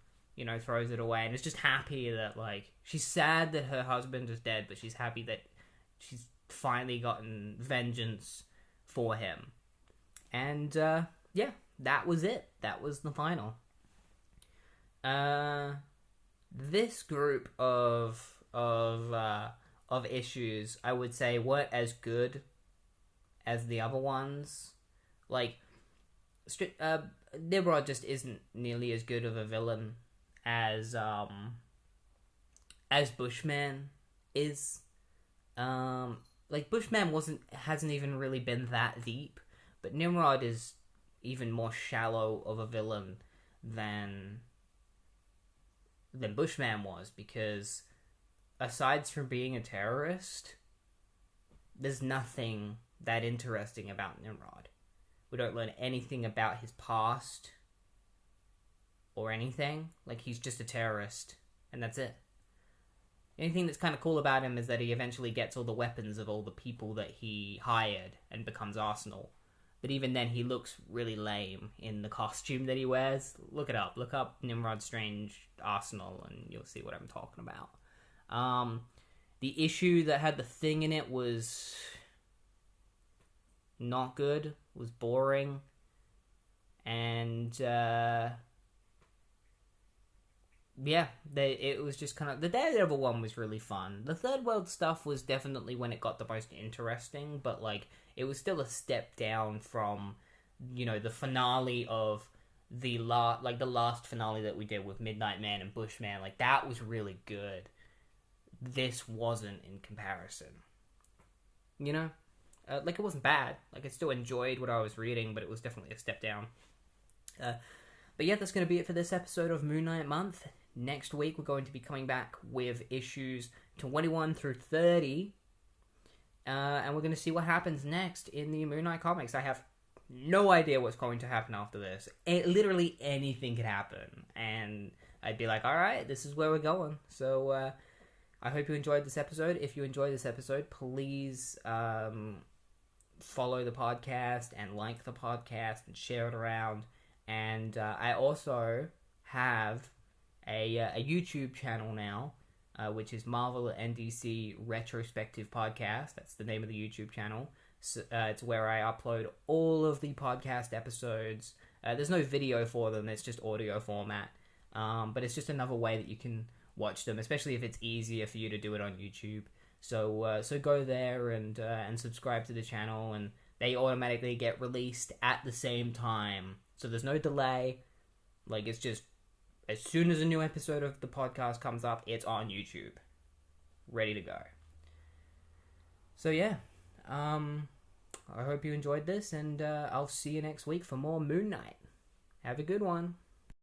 throws it away, and is just happy that, she's sad that her husband is dead, but she's happy that she's finally gotten vengeance for him. And, that was it. That was the final. This group of issues, I would say, weren't as good as the other ones. Nimrod just isn't nearly as good of a villain as Bushman is. Bushman hasn't even really been that deep, but Nimrod is even more shallow of a villain than Bushman was, because aside from being a terrorist, there's nothing that interesting about Nimrod. We don't learn anything about his past or anything. He's just a terrorist, and that's it. Anything that's kind of cool about him is that he eventually gets all the weapons of all the people that he hired and becomes Arsenal. But even then, he looks really lame in the costume that he wears. Look it up. Look up Nimrod Strange Arsenal, and you'll see what I'm talking about. The issue that had the Thing in it was not good. Was boring. And, it was just kind of... The Daredevil one was really fun. The Third World stuff was definitely when it got the most interesting, but, it was still a step down from, the finale of the last finale that we did with Midnight Man and Bushman. That was really good. This wasn't in comparison. It wasn't bad. I still enjoyed what I was reading, but it was definitely a step down. But yeah, that's going to be it for this episode of Moon Knight Month. Next week, we're going to be coming back with issues 21 through 30. And we're going to see what happens next in the Moon Knight comics. I have no idea what's going to happen after this. Literally anything could happen. And I'd be like, alright, this is where we're going. So, I hope you enjoyed this episode. If you enjoyed this episode, please follow the podcast and like the podcast and share it around. And I also have a YouTube channel now, which is Marvel and DC Retrospective Podcast. That's the name of the YouTube channel. So, it's where I upload all of the podcast episodes. There's no video for them, it's just audio format. But it's just another way that you can watch them, especially if it's easier for you to do it on YouTube. So go there and subscribe to the channel, and they automatically get released at the same time. So there's no delay. It's just as soon as a new episode of the podcast comes up, it's on YouTube, ready to go. So yeah, I hope you enjoyed this, and I'll see you next week for more Moon Knight. Have a good one.